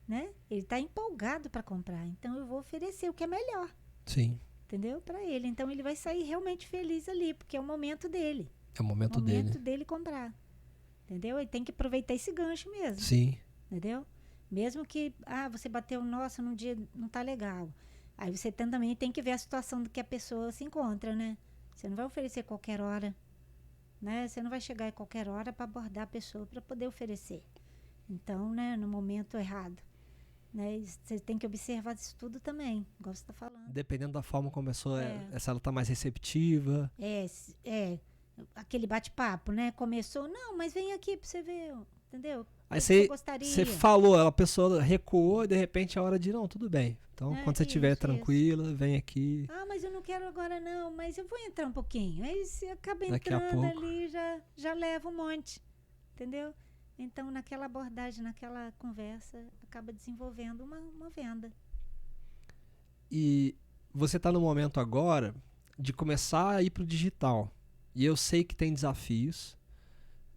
[SPEAKER 2] né? Ele está empolgado para comprar, então eu vou oferecer o que é melhor.
[SPEAKER 1] Sim.
[SPEAKER 2] entendeu? Para ele. Então ele vai sair realmente feliz ali, porque é o momento dele.
[SPEAKER 1] É o momento
[SPEAKER 2] O momento
[SPEAKER 1] dele.
[SPEAKER 2] dele comprar. Entendeu? Ele tem que aproveitar esse gancho mesmo.
[SPEAKER 1] Sim.
[SPEAKER 2] Entendeu? Mesmo que, você bateu, nossa, num dia não tá legal. Aí você também tem que ver a situação do que a pessoa se encontra, né? Você não vai oferecer qualquer hora, né? Você não vai chegar a qualquer hora para abordar a pessoa para poder oferecer. Então, né, no momento errado. Né? Você tem que observar isso tudo também, igual você está falando.
[SPEAKER 1] Dependendo da forma como a pessoa se ela tá mais receptiva.
[SPEAKER 2] Aquele bate-papo, né? Começou, não, mas vem aqui para você ver, entendeu?
[SPEAKER 1] Aí
[SPEAKER 2] você gostaria.
[SPEAKER 1] Você falou, a pessoa recuou e de repente é a hora de, não, tudo bem. Então, quando você estiver tranquila, vem aqui.
[SPEAKER 2] Mas eu não quero agora não, mas eu vou entrar um pouquinho. Aí você acaba
[SPEAKER 1] Daqui a
[SPEAKER 2] entrando
[SPEAKER 1] pouco.
[SPEAKER 2] ali, já leva um monte, entendeu? Então, naquela abordagem, naquela conversa, acaba desenvolvendo uma venda.
[SPEAKER 1] E você está no momento agora de começar a ir para o digital. E eu sei que tem desafios.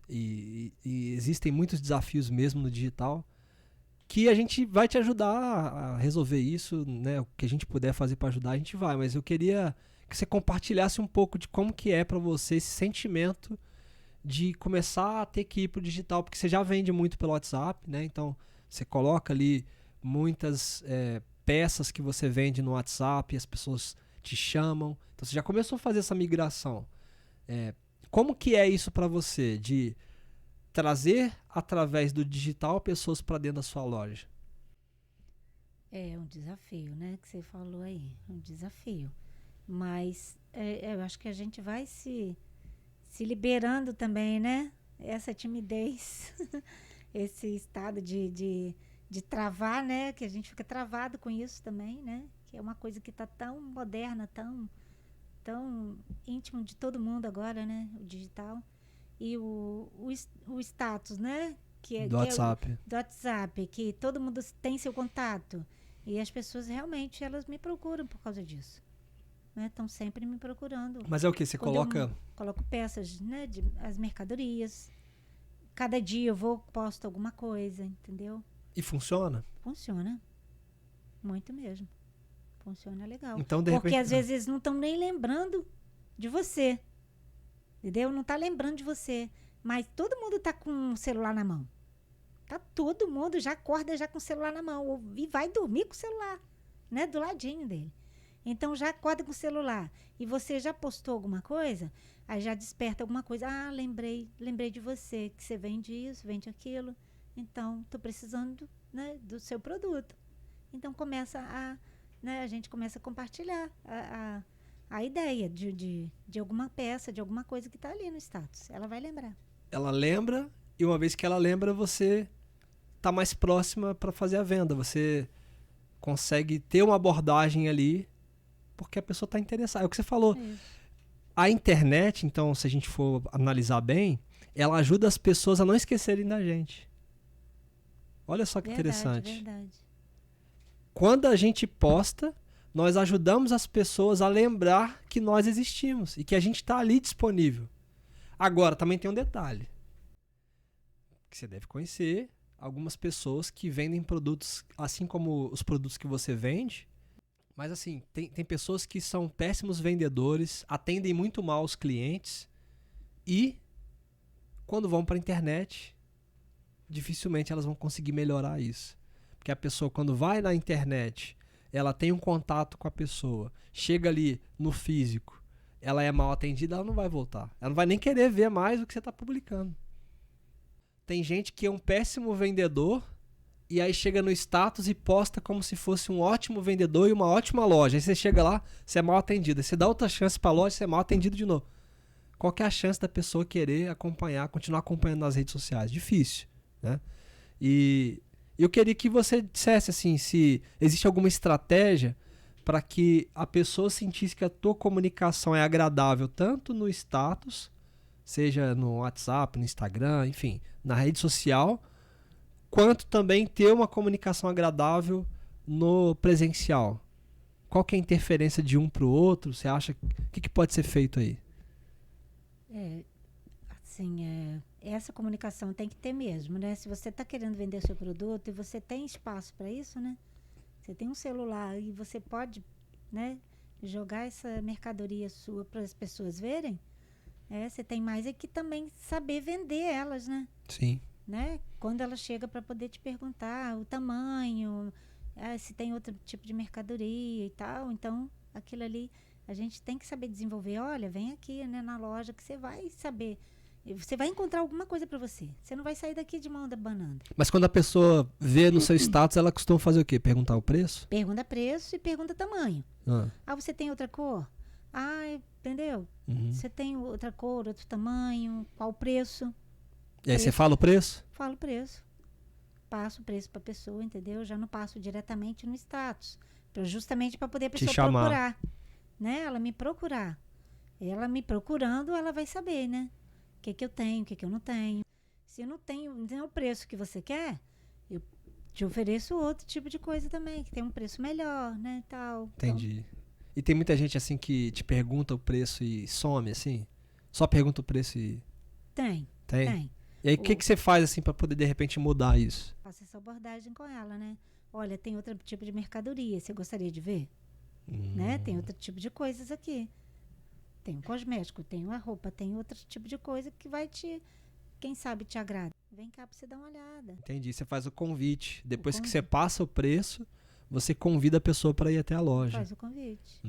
[SPEAKER 1] E existem muitos desafios mesmo no digital. Que a gente vai te ajudar a resolver isso, né? O que a gente puder fazer para ajudar, a gente vai. Mas eu queria que você compartilhasse um pouco de como que é para você esse sentimento de começar a ter que ir pro digital, porque você já vende muito pelo WhatsApp, né? Então, você coloca ali muitas peças que você vende no WhatsApp, e as pessoas te chamam. Então, você já começou a fazer essa migração. Como que é isso para você, de trazer através do digital pessoas para dentro da sua loja?
[SPEAKER 2] É um desafio, né? Que você falou aí, um desafio. Mas eu acho que a gente vai se liberando também, né? Essa timidez, esse estado de travar, né? Que a gente fica travado com isso também, né? Que é uma coisa que está tão moderna, tão íntimo de todo mundo agora, né? O digital. E o status, né?
[SPEAKER 1] Do WhatsApp.
[SPEAKER 2] Do WhatsApp, que todo mundo tem seu contato. E as pessoas realmente, elas me procuram por causa disso. Estão sempre me procurando.
[SPEAKER 1] Mas é o que? Você coloca...
[SPEAKER 2] Coloco peças, né? As mercadorias. Cada dia eu posto alguma coisa, entendeu?
[SPEAKER 1] E funciona?
[SPEAKER 2] Funciona. Muito mesmo. Funciona legal.
[SPEAKER 1] Então,
[SPEAKER 2] porque às vezes eles não estão nem lembrando de você. Entendeu? Não está lembrando de você. Mas todo mundo está com o celular na mão. Todo mundo já acorda já com o celular na mão. E vai dormir com o celular, né? Do ladinho dele. Então já acorda com o celular. E você já postou alguma coisa, aí já desperta alguma coisa. lembrei de você, que você vende isso, vende aquilo. Então, estou precisando, né, do seu produto. Então começa a gente começa a compartilhar a ideia de alguma peça, de alguma coisa que está ali no status. Ela vai lembrar.
[SPEAKER 1] Ela lembra, e uma vez que ela lembra, você está mais próxima para fazer a venda. Você consegue ter uma abordagem ali, porque a pessoa está interessada. É o que você falou. A internet, então, se a gente for analisar bem, ela ajuda as pessoas a não esquecerem da gente. Olha só que interessante.
[SPEAKER 2] Verdade.
[SPEAKER 1] Quando a gente posta, nós ajudamos as pessoas a lembrar que nós existimos e que a gente está ali disponível. Agora, também tem um detalhe. Que você deve conhecer algumas pessoas que vendem produtos, assim como os produtos que você vende. Mas assim, tem pessoas que são péssimos vendedores, atendem muito mal os clientes e quando vão para a internet, dificilmente elas vão conseguir melhorar isso. Porque a pessoa, quando vai na internet, ela tem um contato com a pessoa, chega ali no físico, ela é mal atendida, ela não vai voltar. Ela não vai nem querer ver mais o que você está publicando. Tem gente que é um péssimo vendedor e aí chega no status e posta como se fosse um ótimo vendedor e uma ótima loja. Aí você chega lá, você é mal atendido. Aí você dá outra chance para a loja, você é mal atendido de novo. Qual que é a chance da pessoa querer acompanhar, continuar acompanhando nas redes sociais? Difícil, né? E eu queria que você dissesse assim, se existe alguma estratégia para que a pessoa sentisse que a tua comunicação é agradável tanto no status, seja no WhatsApp, no Instagram, enfim, na rede social, quanto também ter uma comunicação agradável no presencial. Qual que é a interferência de um para o outro? Você acha que pode ser feito aí?
[SPEAKER 2] Essa comunicação tem que ter mesmo, né? Se você está querendo vender seu produto e você tem espaço para isso, né? Você tem um celular e você pode, né, jogar essa mercadoria sua para as pessoas verem, você tem mais é que também saber vender elas, né?
[SPEAKER 1] Sim.
[SPEAKER 2] Né? Quando ela chega para poder te perguntar o tamanho, se tem outro tipo de mercadoria e tal, então aquilo ali a gente tem que saber desenvolver. Olha, vem aqui, né, na loja que você vai saber, você vai encontrar alguma coisa para você. Você não vai sair daqui de mão abanando.
[SPEAKER 1] Mas quando a pessoa vê no seu status, ela costuma fazer o quê? Perguntar o preço?
[SPEAKER 2] Pergunta preço e pergunta tamanho. Você tem outra cor? Entendeu? Você tem outra cor, outro tamanho, qual o preço?
[SPEAKER 1] E aí você fala o preço?
[SPEAKER 2] Falo o preço. Passo o preço para a pessoa, entendeu? Já não passo diretamente no status. Justamente para poder a pessoa procurar. Né? Ela me procurar. Ela me procurando, ela vai saber, né? O que eu tenho, o que eu não tenho. Se eu não tenho o preço que você quer, eu te ofereço outro tipo de coisa também, que tem um preço melhor, né? Tal.
[SPEAKER 1] Entendi. Então, e tem muita gente assim que te pergunta o preço e some, assim? Só pergunta o preço e...
[SPEAKER 2] Tem.
[SPEAKER 1] E aí, o que você faz, assim, pra poder, de repente, mudar isso?
[SPEAKER 2] Faço essa abordagem com ela, né? Olha, tem outro tipo de mercadoria, você gostaria de ver? Né? Tem outro tipo de coisas aqui. Tem um cosmético, tem uma roupa, tem outro tipo de coisa que vai quem sabe te agrada. Vem cá pra você dar uma olhada.
[SPEAKER 1] Entendi, você faz o convite. Depois que você passa o preço, você convida a pessoa para ir até a loja.
[SPEAKER 2] Faz o convite.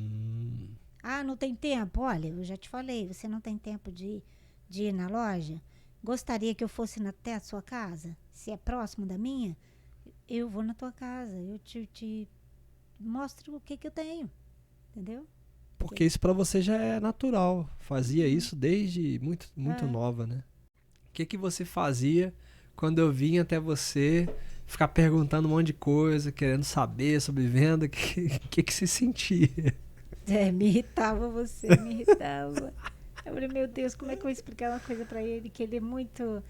[SPEAKER 2] Não tem tempo? Olha, eu já te falei, você não tem tempo de ir na loja? Gostaria que eu fosse até a sua casa? Se é próximo da minha, eu vou na tua casa. Eu te mostro o que eu tenho. Entendeu?
[SPEAKER 1] Porque isso para você já é natural. Fazia isso desde muito nova, né? O que você fazia quando eu vinha até você ficar perguntando um monte de coisa, querendo saber sobre venda? O que você sentia?
[SPEAKER 2] Me irritava você, me irritava. Eu falei, meu Deus, como é que eu vou explicar uma coisa pra ele? Que ele é muito...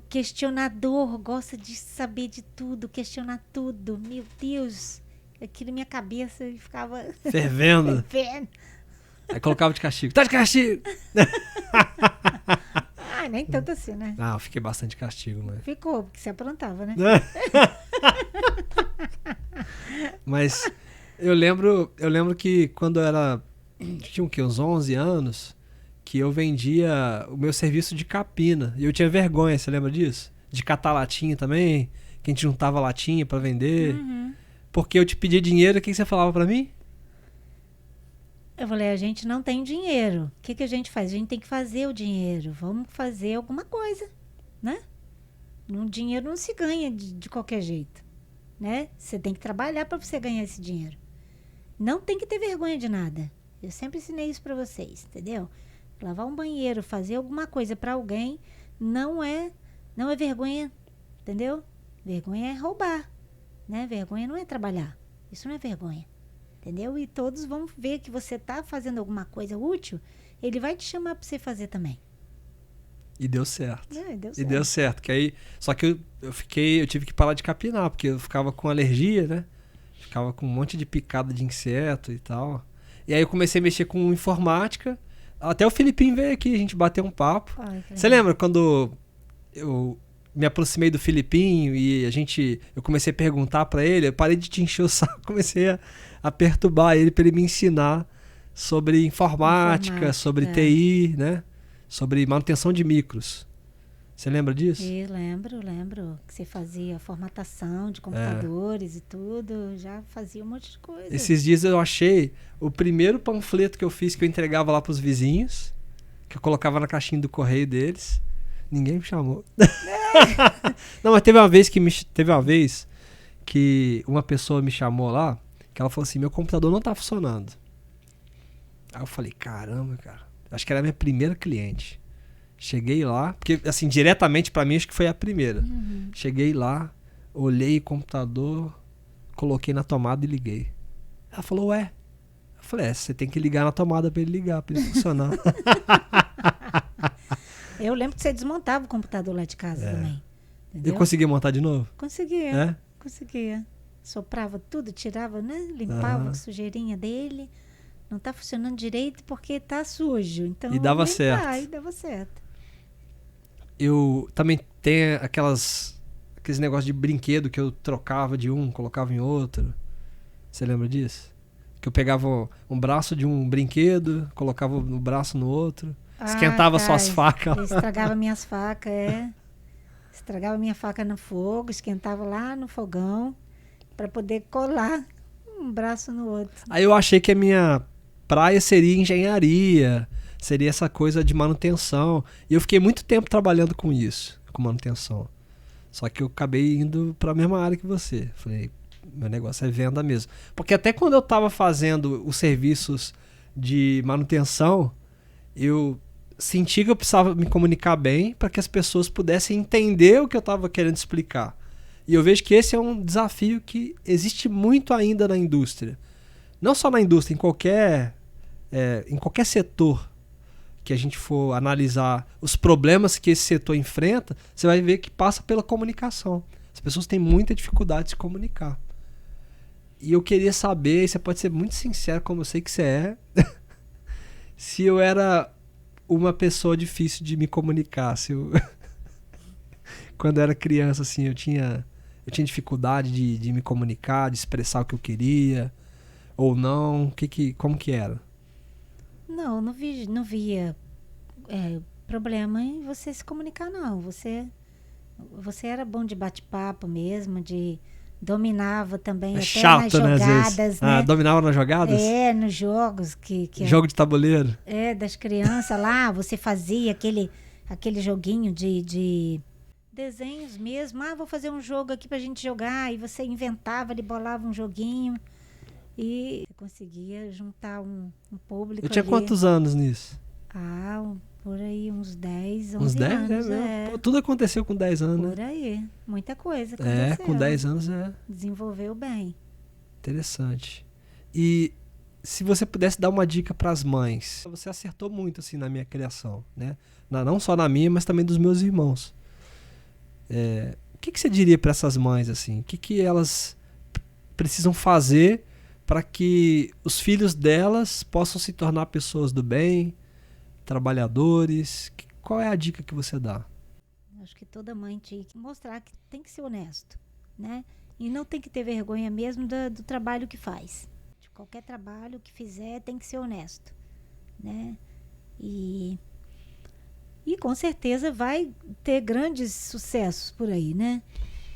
[SPEAKER 2] questionador, gosta de saber de tudo, questionar tudo. Meu Deus, aquilo na minha cabeça ficava...
[SPEAKER 1] Fervendo. Aí colocava de castigo. Tá de castigo!
[SPEAKER 2] Nem tanto assim, né?
[SPEAKER 1] Eu fiquei bastante de castigo, mas...
[SPEAKER 2] Ficou, porque você aprontava, né?
[SPEAKER 1] Mas eu lembro que quando eu era... Tinha uns 11 anos, que eu vendia o meu serviço de capina. E eu tinha vergonha, você lembra disso? De catar latinha também, que a gente juntava latinha pra vender. Porque eu te pedia dinheiro, o que você falava pra mim?
[SPEAKER 2] Eu falei, a gente não tem dinheiro. O que a gente faz? A gente tem que fazer o dinheiro. Vamos fazer alguma coisa, né? O dinheiro não se ganha de qualquer jeito, né? Você tem que trabalhar pra você ganhar esse dinheiro. Não tem que ter vergonha de nada. Eu sempre ensinei isso pra vocês, entendeu? Lavar um banheiro, fazer alguma coisa pra alguém, não é vergonha, entendeu? Vergonha é roubar, né? Vergonha não é trabalhar. Isso não é vergonha, entendeu? E todos vão ver que você tá fazendo alguma coisa útil, ele vai te chamar pra você fazer também.
[SPEAKER 1] E deu certo.
[SPEAKER 2] Deu certo.
[SPEAKER 1] E deu certo. Que aí, só que eu tive que parar de capinar, porque eu ficava com alergia, né? Ficava com um monte de picada de inseto e tal. E aí eu comecei a mexer com informática. Até o Filipinho veio aqui, a gente bateu um papo. Você lembra quando eu me aproximei do Filipinho e eu comecei a perguntar pra ele, eu parei de te encher o saco, comecei a perturbar ele pra ele me ensinar sobre informática, sobre TI, né? Sobre manutenção de micros. Você lembra disso?
[SPEAKER 2] Eu lembro que você fazia formatação de computadores e tudo, já fazia um monte de coisa.
[SPEAKER 1] Esses dias eu achei o primeiro panfleto que eu fiz, que eu entregava lá pros vizinhos, que eu colocava na caixinha do correio deles. Ninguém me chamou. Não, mas teve uma vez que uma pessoa me chamou lá, que ela falou assim, meu computador não tá funcionando. Aí eu falei, caramba, cara, acho que era a minha primeira cliente. Cheguei lá, porque assim, diretamente pra mim acho que foi a primeira. Cheguei lá, olhei o computador, coloquei na tomada e liguei. Ela falou, ué. Eu falei, você tem que ligar na tomada pra ele ligar, pra ele funcionar.
[SPEAKER 2] Eu lembro que você desmontava o computador lá de casa também. Entendeu?
[SPEAKER 1] Eu conseguia montar de novo?
[SPEAKER 2] Conseguia. Soprava tudo, tirava, né? Limpava a sujeirinha dele. Não tá funcionando direito porque tá sujo. Então,
[SPEAKER 1] e dava certo.
[SPEAKER 2] E dava certo.
[SPEAKER 1] Eu também tenho aqueles negócios de brinquedo que eu trocava de um, colocava em outro. Você lembra disso? Que eu pegava um braço de um brinquedo, colocava no braço no outro, esquentava suas facas.
[SPEAKER 2] Eu estragava minhas facas, Estragava minha faca no fogo, esquentava lá no fogão para poder colar um braço no outro.
[SPEAKER 1] Aí eu achei que a minha praia seria engenharia, seria essa coisa de manutenção. E eu fiquei muito tempo trabalhando com isso, com manutenção. Só que eu acabei indo para a mesma área que você. Falei, meu negócio é venda mesmo. Porque até quando eu estava fazendo os serviços de manutenção, eu senti que eu precisava me comunicar bem para que as pessoas pudessem entender o que eu estava querendo explicar. E eu vejo que esse é um desafio que existe muito ainda na indústria. Não só na indústria, em qualquer setor que a gente for analisar os problemas que esse setor enfrenta, você vai ver que passa pela comunicação. As pessoas têm muita dificuldade de se comunicar. E eu queria saber, você pode ser muito sincero, como eu sei que você é, se eu era uma pessoa difícil de me comunicar. Quando eu era criança, assim, eu tinha dificuldade de me comunicar, de expressar o que eu queria, ou não, como que era?
[SPEAKER 2] Não via problema em você se comunicar, não. Você era bom de bate-papo mesmo, dominava também até
[SPEAKER 1] chato,
[SPEAKER 2] nas jogadas,
[SPEAKER 1] às vezes.
[SPEAKER 2] né?
[SPEAKER 1] Dominava nas jogadas?
[SPEAKER 2] Nos jogos.
[SPEAKER 1] Jogo de tabuleiro?
[SPEAKER 2] Das crianças lá, você fazia aquele joguinho de desenhos mesmo. Vou fazer um jogo aqui pra gente jogar. E você inventava, ele bolava um joguinho. E conseguia juntar um público.
[SPEAKER 1] Eu tinha
[SPEAKER 2] ali.
[SPEAKER 1] Quantos anos nisso?
[SPEAKER 2] Por aí, uns 10, 11
[SPEAKER 1] uns 10
[SPEAKER 2] anos.
[SPEAKER 1] Pô, tudo aconteceu com 10 anos,
[SPEAKER 2] Por
[SPEAKER 1] né?
[SPEAKER 2] aí, muita coisa aconteceu.
[SPEAKER 1] Com 10 anos
[SPEAKER 2] Desenvolveu bem.
[SPEAKER 1] Interessante. E se você pudesse dar uma dica para as mães, você acertou muito assim na minha criação, né? Não só na minha, mas também dos meus irmãos. O que você diria para essas mães assim? O que elas precisam fazer para que os filhos delas possam se tornar pessoas do bem, trabalhadores? Qual é a dica que você dá?
[SPEAKER 2] Acho que toda mãe tinha que mostrar que tem que ser honesto, né? E não tem que ter vergonha mesmo do trabalho que faz. De qualquer trabalho que fizer, tem que ser honesto, né? E com certeza vai ter grandes sucessos por aí, né?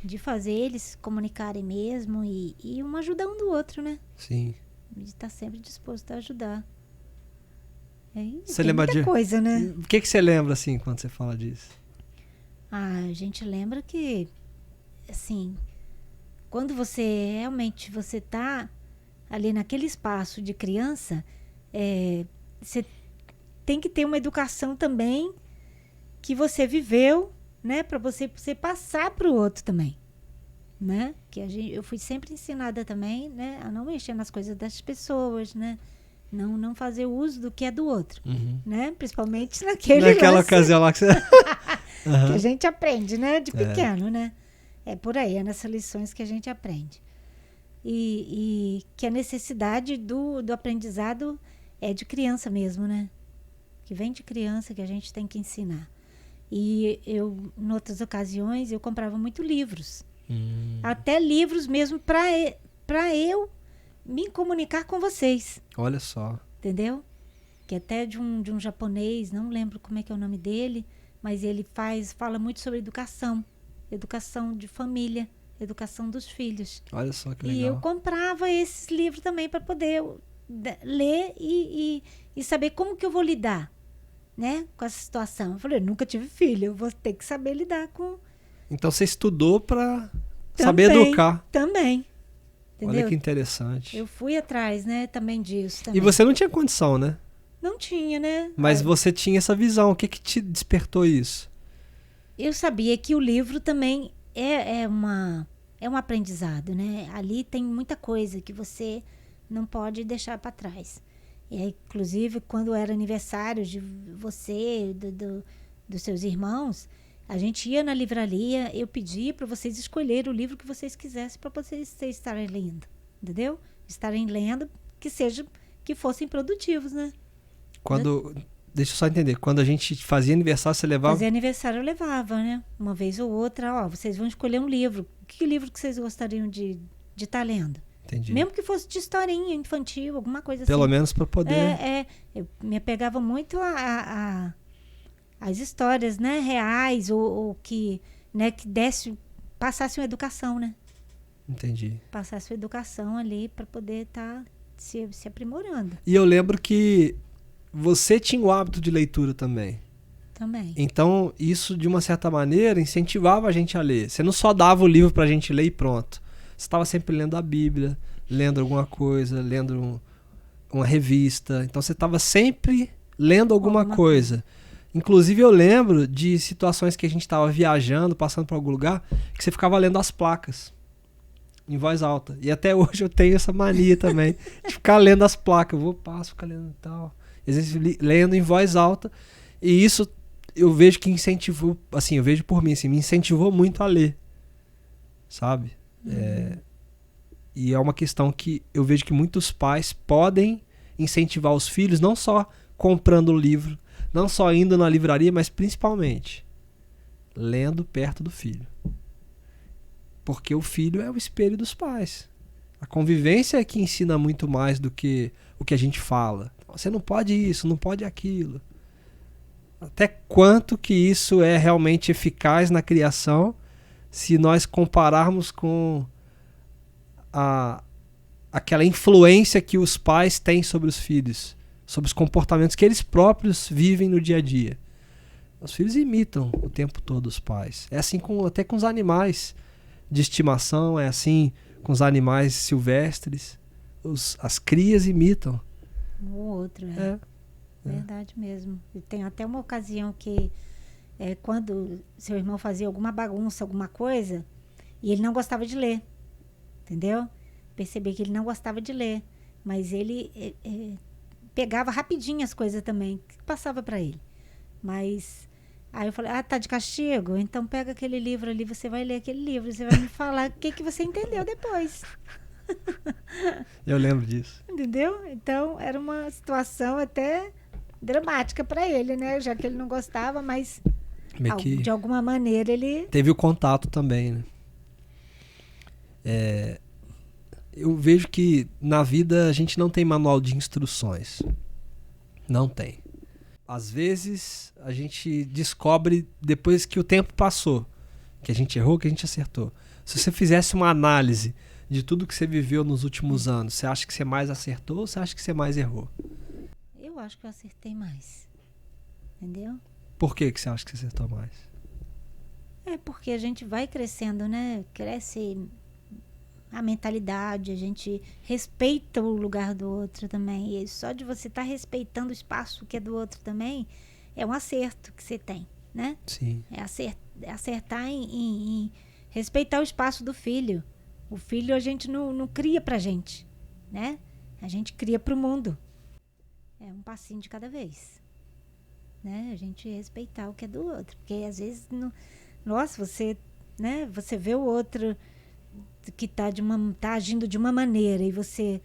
[SPEAKER 2] De fazer eles se comunicarem mesmo e um ajudar um do outro, né?
[SPEAKER 1] Sim.
[SPEAKER 2] De estar sempre disposto a ajudar.
[SPEAKER 1] Você lembra
[SPEAKER 2] muita coisa, né?
[SPEAKER 1] O que você lembra, assim, quando você fala disso?
[SPEAKER 2] A gente lembra que, assim, quando você tá ali naquele espaço de criança, você tem que ter uma educação também que você viveu, né? Para você passar para o outro também, né? Que eu fui sempre ensinada também, né? A não mexer nas coisas das pessoas, né? Não fazer uso do que é do outro, né? Principalmente naquela
[SPEAKER 1] ocasião lá que você...
[SPEAKER 2] que a gente aprende, né? De pequeno, né? É por aí, nessas lições que a gente aprende. E que a necessidade do aprendizado é de criança mesmo, né? Que vem de criança, que a gente tem que ensinar. E em outras ocasiões, eu comprava muito livros. Até livros mesmo para eu me comunicar com vocês.
[SPEAKER 1] Olha só.
[SPEAKER 2] Entendeu? Que até de um japonês, não lembro como é que é o nome dele, mas ele fala muito sobre educação de família, educação dos filhos.
[SPEAKER 1] Olha só que legal.
[SPEAKER 2] E eu comprava esses livros também para poder ler e saber como que eu vou lidar, né, com essa situação. Eu falei, nunca tive filho, eu vou ter que saber lidar com...
[SPEAKER 1] Então você estudou para saber educar.
[SPEAKER 2] Também. Entendeu?
[SPEAKER 1] Olha que interessante.
[SPEAKER 2] Eu fui atrás, né, também disso. Também.
[SPEAKER 1] E você não tinha condição, né?
[SPEAKER 2] Não tinha, né?
[SPEAKER 1] Mas você tinha essa visão. O que te despertou isso?
[SPEAKER 2] Eu sabia que o livro também é um aprendizado, né? Ali tem muita coisa que você não pode deixar para trás. E aí, inclusive, quando era aniversário de você, dos seus irmãos, a gente ia na livraria, eu pedia para vocês escolherem o livro que vocês quisessem para vocês estarem lendo, entendeu? Estarem lendo, que fossem produtivos, né?
[SPEAKER 1] Deixa eu só entender, quando a gente fazia aniversário, você levava?
[SPEAKER 2] Fazia aniversário eu levava, né? Uma vez ou outra, vocês vão escolher um livro. Que livro que vocês gostariam de estar lendo?
[SPEAKER 1] Entendi.
[SPEAKER 2] Mesmo que fosse de historinha infantil, alguma coisa
[SPEAKER 1] Pelo
[SPEAKER 2] assim.
[SPEAKER 1] menos para poder...
[SPEAKER 2] Eu me apegava muito às histórias, né, reais, ou que, né, que passasse uma educação, né?
[SPEAKER 1] Entendi.
[SPEAKER 2] Passasse uma educação ali para poder estar se aprimorando.
[SPEAKER 1] E eu lembro que você tinha o hábito de leitura também.
[SPEAKER 2] Também.
[SPEAKER 1] Então, isso, de uma certa maneira, incentivava a gente a ler. Você não só dava o livro pra gente ler e pronto. Você estava sempre lendo a Bíblia, lendo alguma coisa, lendo uma revista. Então, você estava sempre lendo alguma coisa. Inclusive, eu lembro de situações que a gente estava viajando, passando por algum lugar, que você ficava lendo as placas em voz alta. E até hoje eu tenho essa mania também, de ficar lendo as placas. Eu passo, ficar lendo e tal. Às vezes, lendo em voz alta. E isso eu vejo que incentivou, assim, eu vejo por mim, assim, me incentivou muito a ler, sabe? E é uma questão que eu vejo que muitos pais podem incentivar os filhos, não só comprando o livro, não só indo na livraria, mas principalmente lendo perto do filho. Porque o filho é o espelho dos pais. A convivência é que ensina muito mais do que o que a gente fala. Você não pode isso, não pode aquilo. Até quanto que isso é realmente eficaz na criação, se nós compararmos com aquela influência que os pais têm sobre os filhos, sobre os comportamentos que eles próprios vivem no dia a dia. Os filhos imitam o tempo todo os pais. É assim até com os animais de estimação, é assim com os animais silvestres. As crias imitam.
[SPEAKER 2] Um ou outro, Verdade mesmo. E tem até uma ocasião que quando seu irmão fazia alguma bagunça, alguma coisa, e ele não gostava de ler, entendeu? Percebi que ele não gostava de ler, mas ele pegava rapidinho as coisas também, que passava para ele. Mas aí eu falei, tá de castigo? Então pega aquele livro ali, você vai ler aquele livro, você vai me falar o que você entendeu depois.
[SPEAKER 1] Eu lembro disso.
[SPEAKER 2] Entendeu? Então era uma situação até dramática para ele, né? Já que ele não gostava, mas de alguma maneira ele...
[SPEAKER 1] Teve o contato também, né? Eu vejo que na vida a gente não tem manual de instruções. Não tem. Às vezes a gente descobre depois que o tempo passou, que a gente errou, que a gente acertou. Se você fizesse uma análise de tudo que você viveu nos últimos anos, você acha que você mais acertou ou você acha que você mais errou?
[SPEAKER 2] Eu acho que eu acertei mais. Entendeu?
[SPEAKER 1] Por que você acha que você acertou mais?
[SPEAKER 2] Porque a gente vai crescendo, né? Cresce a mentalidade, a gente respeita o lugar do outro também. E só de você estar respeitando o espaço que é do outro também, é um acerto que você tem, né?
[SPEAKER 1] Sim.
[SPEAKER 2] É acertar em respeitar o espaço do filho. O filho a gente não cria pra gente, né? A gente cria pro mundo. É um passinho de cada vez, né? A gente respeitar o que é do outro. Porque às vezes, nossa, você vê o outro que tá agindo de uma maneira e você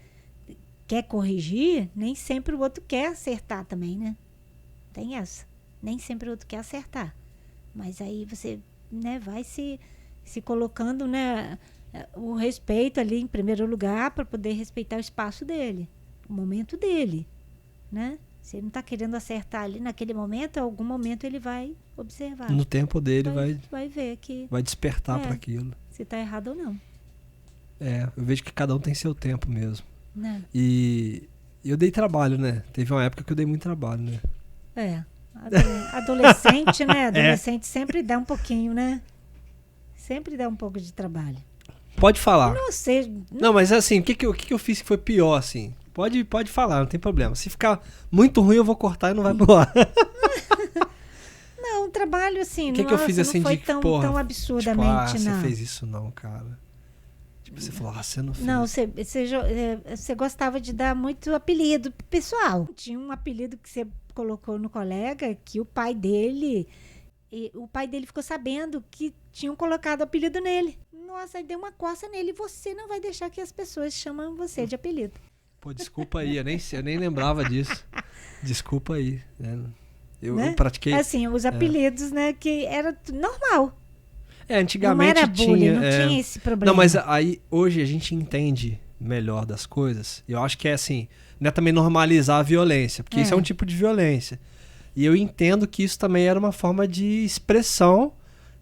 [SPEAKER 2] quer corrigir, nem sempre o outro quer acertar também, né? Tem essa. Nem sempre o outro quer acertar. Mas aí você, né, vai se colocando, né, o respeito ali em primeiro lugar para poder respeitar o espaço dele, o momento dele, né? Se ele não está querendo acertar ali naquele momento, em algum momento ele vai observar.
[SPEAKER 1] No tempo dele
[SPEAKER 2] vai ver que
[SPEAKER 1] vai despertar para aquilo.
[SPEAKER 2] Se está errado ou não.
[SPEAKER 1] Eu vejo que cada um tem seu tempo mesmo.
[SPEAKER 2] Né?
[SPEAKER 1] E eu dei trabalho, né? Teve uma época que eu dei muito trabalho, né?
[SPEAKER 2] Adolescente, né? Adolescente sempre dá um pouquinho, né? Sempre dá um pouco de trabalho.
[SPEAKER 1] Pode falar.
[SPEAKER 2] Não sei.
[SPEAKER 1] Não, mas assim, o que eu fiz que foi pior, assim? Pode falar, não tem problema. Se ficar muito ruim, eu vou cortar e não vai pro ar.
[SPEAKER 2] Não, trabalho assim,
[SPEAKER 1] o que eu fiz assim
[SPEAKER 2] não foi
[SPEAKER 1] de
[SPEAKER 2] tão absurdamente,
[SPEAKER 1] tipo,
[SPEAKER 2] não.
[SPEAKER 1] Você fez isso não, cara. Tipo, você falou, você não fez.
[SPEAKER 2] Não, você gostava de dar muito apelido pro pessoal. Tinha um apelido que você colocou no colega que o pai dele ficou sabendo que tinham colocado apelido nele. Nossa, aí deu uma coça nele. Você não vai deixar que as pessoas chamam você de apelido.
[SPEAKER 1] Pô, desculpa aí, eu nem lembrava disso. Desculpa aí, né? Eu pratiquei...
[SPEAKER 2] Assim, os apelidos, né, que era normal.
[SPEAKER 1] Antigamente
[SPEAKER 2] não era bullying,
[SPEAKER 1] tinha...
[SPEAKER 2] não tinha esse problema.
[SPEAKER 1] Não, mas aí, hoje a gente entende melhor das coisas, eu acho que é assim, não é também normalizar a violência, porque isso é um tipo de violência. E eu entendo que isso também era uma forma de expressão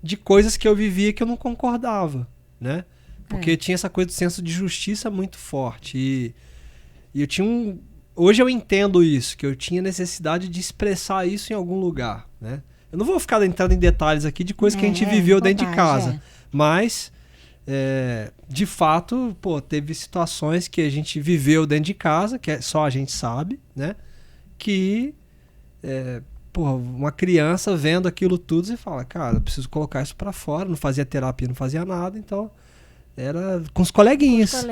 [SPEAKER 1] de coisas que eu vivia que eu não concordava, né? Porque tinha essa coisa do senso de justiça muito forte. E eu tinha hoje eu entendo isso, que eu tinha necessidade de expressar isso em algum lugar, né? Eu não vou ficar entrando em detalhes aqui de coisas que a gente viveu dentro de casa. Mas, de fato, teve situações que a gente viveu dentro de casa, que só a gente sabe, né? Que, uma criança vendo aquilo tudo e fala, cara, eu preciso colocar isso pra fora. Não fazia terapia, não fazia nada, então era com os coleguinhas.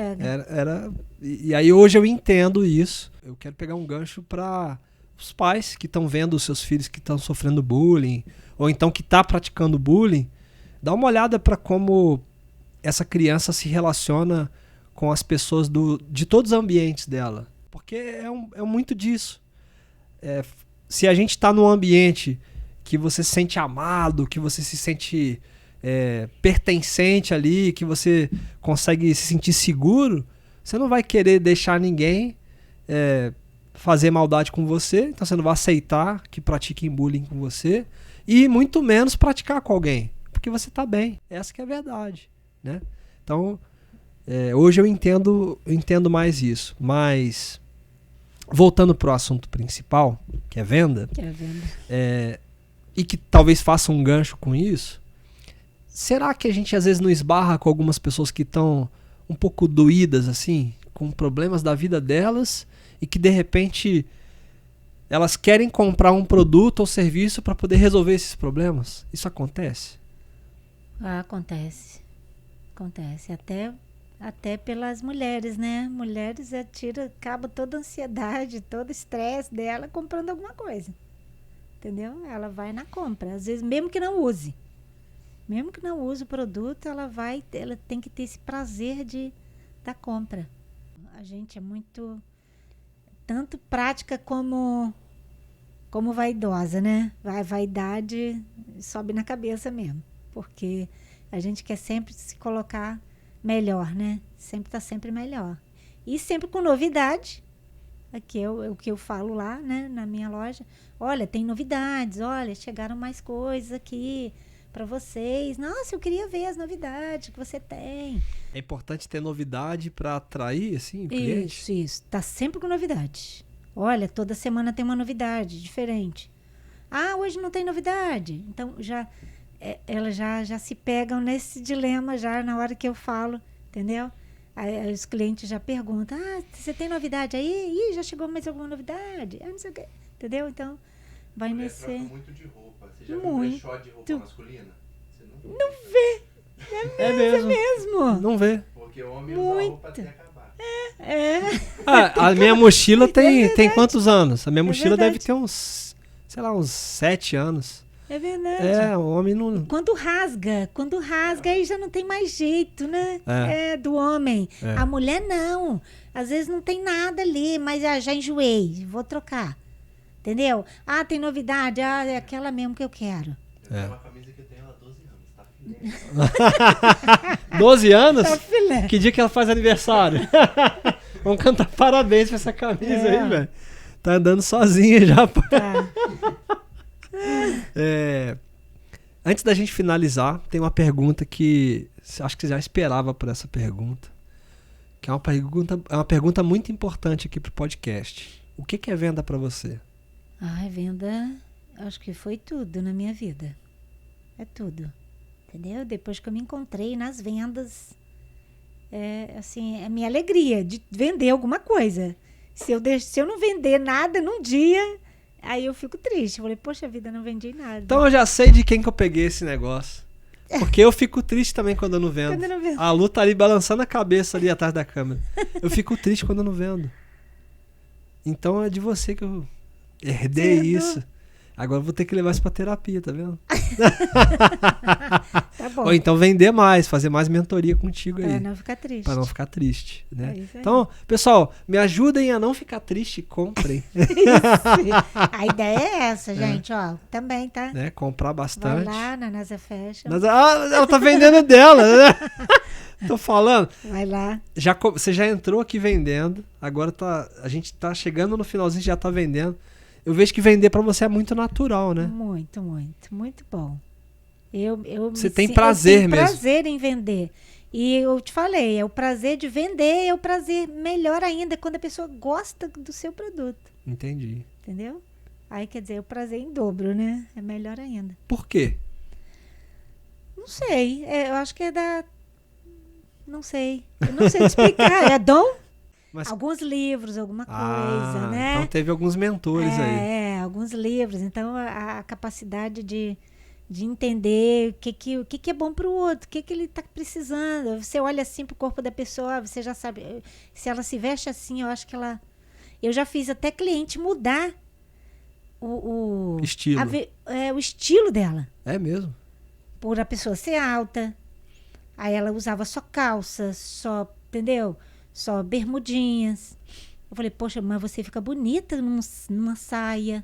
[SPEAKER 1] E aí hoje eu entendo isso. Eu quero pegar um gancho para os pais que estão vendo os seus filhos que estão sofrendo bullying, ou então que está praticando bullying. Dá uma olhada para como essa criança se relaciona com as pessoas de todos os ambientes dela. Porque é muito disso. Se a gente está num ambiente que você se sente amado, que você se sente pertencente ali, que você consegue se sentir seguro, você não vai querer deixar ninguém fazer maldade com você, então você não vai aceitar que pratiquem bullying com você, e muito menos praticar com alguém, porque você está bem. Essa que é a verdade, né? Então, hoje eu entendo mais isso. Mas, voltando para o assunto principal, que é venda, e que talvez faça um gancho com isso, será que a gente às vezes não esbarra com algumas pessoas que estão um pouco doídas, assim, com problemas da vida delas, e que de repente elas querem comprar um produto ou serviço para poder resolver esses problemas? Isso acontece?
[SPEAKER 2] Acontece. Até pelas mulheres, né? Mulheres acaba toda a ansiedade, todo o estresse dela comprando alguma coisa. Entendeu? Ela vai na compra. Às vezes, mesmo que não use. Mesmo que não use o produto, ela tem que ter esse prazer da compra. A gente é muito, tanto prática como vaidosa, né? A vaidade sobe na cabeça mesmo, porque a gente quer sempre se colocar melhor, né? Sempre tá sempre melhor. E sempre com novidade. Aqui é o que eu falo lá, né? Na minha loja. Olha, tem novidades. Olha, chegaram mais coisas aqui para vocês. Nossa, eu queria ver as novidades que você tem.
[SPEAKER 1] É importante ter novidade para atrair, assim, o cliente?
[SPEAKER 2] Isso. Tá sempre com novidade. Olha, toda semana tem uma novidade diferente. Ah, hoje não tem novidade. Então, elas já se pegam nesse dilema já na hora que eu falo, entendeu? Aí os clientes já perguntam, você tem novidade aí? Ih, já chegou mais alguma novidade? Não sei o quê. Entendeu? Então, vai nesse...
[SPEAKER 3] Troca muito de roupa. Você já viu um brechó de roupa masculina? Você
[SPEAKER 2] não vê. É mesmo.
[SPEAKER 1] Não vê.
[SPEAKER 3] Porque o homem usa roupa até acabar.
[SPEAKER 1] A minha mochila tem quantos anos? A minha mochila deve ter uns 7 anos.
[SPEAKER 2] É verdade.
[SPEAKER 1] O homem não...
[SPEAKER 2] Quando rasga, aí já não tem mais jeito, né? Do homem. A mulher não. Às vezes não tem nada ali, mas já enjoei, vou trocar. Entendeu? Tem novidade, é aquela mesmo que eu quero.
[SPEAKER 3] Eu tenho uma camisa que eu tenho há 12 anos, tá filé.
[SPEAKER 1] 12 anos?
[SPEAKER 2] Tá filé.
[SPEAKER 1] Que dia que ela faz aniversário? Vamos cantar parabéns pra essa camisa aí, velho. Tá andando sozinha já.
[SPEAKER 2] Tá.
[SPEAKER 1] Antes da gente finalizar, tem uma pergunta que acho que você já esperava por essa pergunta, que é uma pergunta muito importante aqui pro podcast. O que é venda para você?
[SPEAKER 2] Venda, acho que foi tudo na minha vida. É tudo. Entendeu? Depois que eu me encontrei nas vendas, assim, a minha alegria de vender alguma coisa. Se eu não vender nada num dia, aí eu fico triste. Eu falei, poxa vida, não vendi nada.
[SPEAKER 1] Então eu já sei de quem que eu peguei esse negócio. Porque eu fico triste também quando eu não vendo. A Lu tá ali balançando a cabeça ali atrás da câmera. Eu fico triste quando eu não vendo. Então é de você que eu herdei isso. Agora eu vou ter que levar isso pra terapia, tá vendo?
[SPEAKER 2] Tá bom.
[SPEAKER 1] Ou então vender mais, fazer mais mentoria contigo aí.
[SPEAKER 2] Pra não ficar triste.
[SPEAKER 1] Pra não ficar triste, né?
[SPEAKER 2] É isso aí.
[SPEAKER 1] Então, pessoal, me ajudem a não ficar triste, comprem.
[SPEAKER 2] A ideia é essa, gente, ó. Também, tá?
[SPEAKER 1] Né? Comprar
[SPEAKER 2] Vai
[SPEAKER 1] bastante.
[SPEAKER 2] lá na NASA Fashion.
[SPEAKER 1] Ela tá vendendo dela, né? Tô falando.
[SPEAKER 2] Vai lá.
[SPEAKER 1] Você já entrou aqui vendendo, agora a gente tá chegando no finalzinho, já tá vendendo. Eu vejo que vender pra você é muito natural, né?
[SPEAKER 2] Muito, muito, muito bom.
[SPEAKER 1] Você tem prazer
[SPEAKER 2] eu tenho
[SPEAKER 1] mesmo.
[SPEAKER 2] prazer em vender. E eu te falei, é o prazer de vender, é o prazer melhor ainda quando a pessoa gosta do seu produto.
[SPEAKER 1] Entendi.
[SPEAKER 2] Entendeu? Aí quer dizer, o prazer em dobro, né? É melhor ainda.
[SPEAKER 1] Por quê?
[SPEAKER 2] Não sei. Eu acho que é da. Não sei. Eu não sei te explicar. É dom?
[SPEAKER 1] Mas...
[SPEAKER 2] Alguns livros, alguma coisa, né?
[SPEAKER 1] Então teve alguns mentores aí.
[SPEAKER 2] Alguns livros. Então a capacidade de entender o que é bom para o outro, o que ele está precisando. Você olha assim para o corpo da pessoa, você já sabe. Se ela se veste assim, eu acho que ela. Eu já fiz até cliente mudar o
[SPEAKER 1] estilo.
[SPEAKER 2] O estilo dela.
[SPEAKER 1] É mesmo?
[SPEAKER 2] Por a pessoa ser alta. Aí ela usava só calças, só, entendeu? Só bermudinhas. Eu falei, poxa, mas você fica bonita numa saia.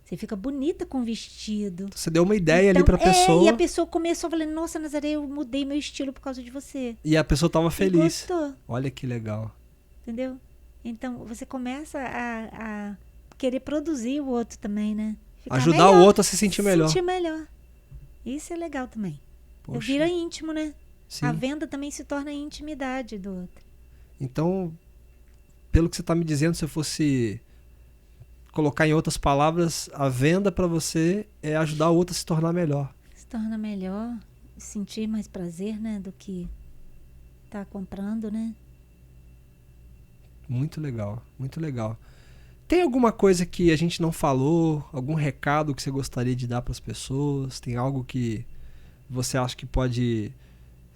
[SPEAKER 2] Você fica bonita com vestido.
[SPEAKER 1] Você deu uma ideia ali pra pessoa.
[SPEAKER 2] E a pessoa começou, eu falei, nossa, Nazaré, eu mudei meu estilo por causa de você.
[SPEAKER 1] E a pessoa tava feliz.
[SPEAKER 2] Gostou.
[SPEAKER 1] Olha que legal.
[SPEAKER 2] Entendeu? Então, você começa a querer produzir o outro também, né? Ficar
[SPEAKER 1] ajudar
[SPEAKER 2] melhor,
[SPEAKER 1] o outro a se sentir melhor.
[SPEAKER 2] sentir melhor. Isso é legal também.
[SPEAKER 1] Poxa.
[SPEAKER 2] Vira íntimo, né?
[SPEAKER 1] Sim.
[SPEAKER 2] A venda também se torna a intimidade do outro.
[SPEAKER 1] Então, pelo que você está me dizendo, se eu fosse colocar em outras palavras, a venda para você é ajudar o outro a se tornar melhor.
[SPEAKER 2] Se torna melhor, sentir mais prazer, né? Do que tá comprando, né?
[SPEAKER 1] Muito legal, muito legal. Tem alguma coisa que a gente não falou? Algum recado que você gostaria de dar para as pessoas? Tem algo que você acha que pode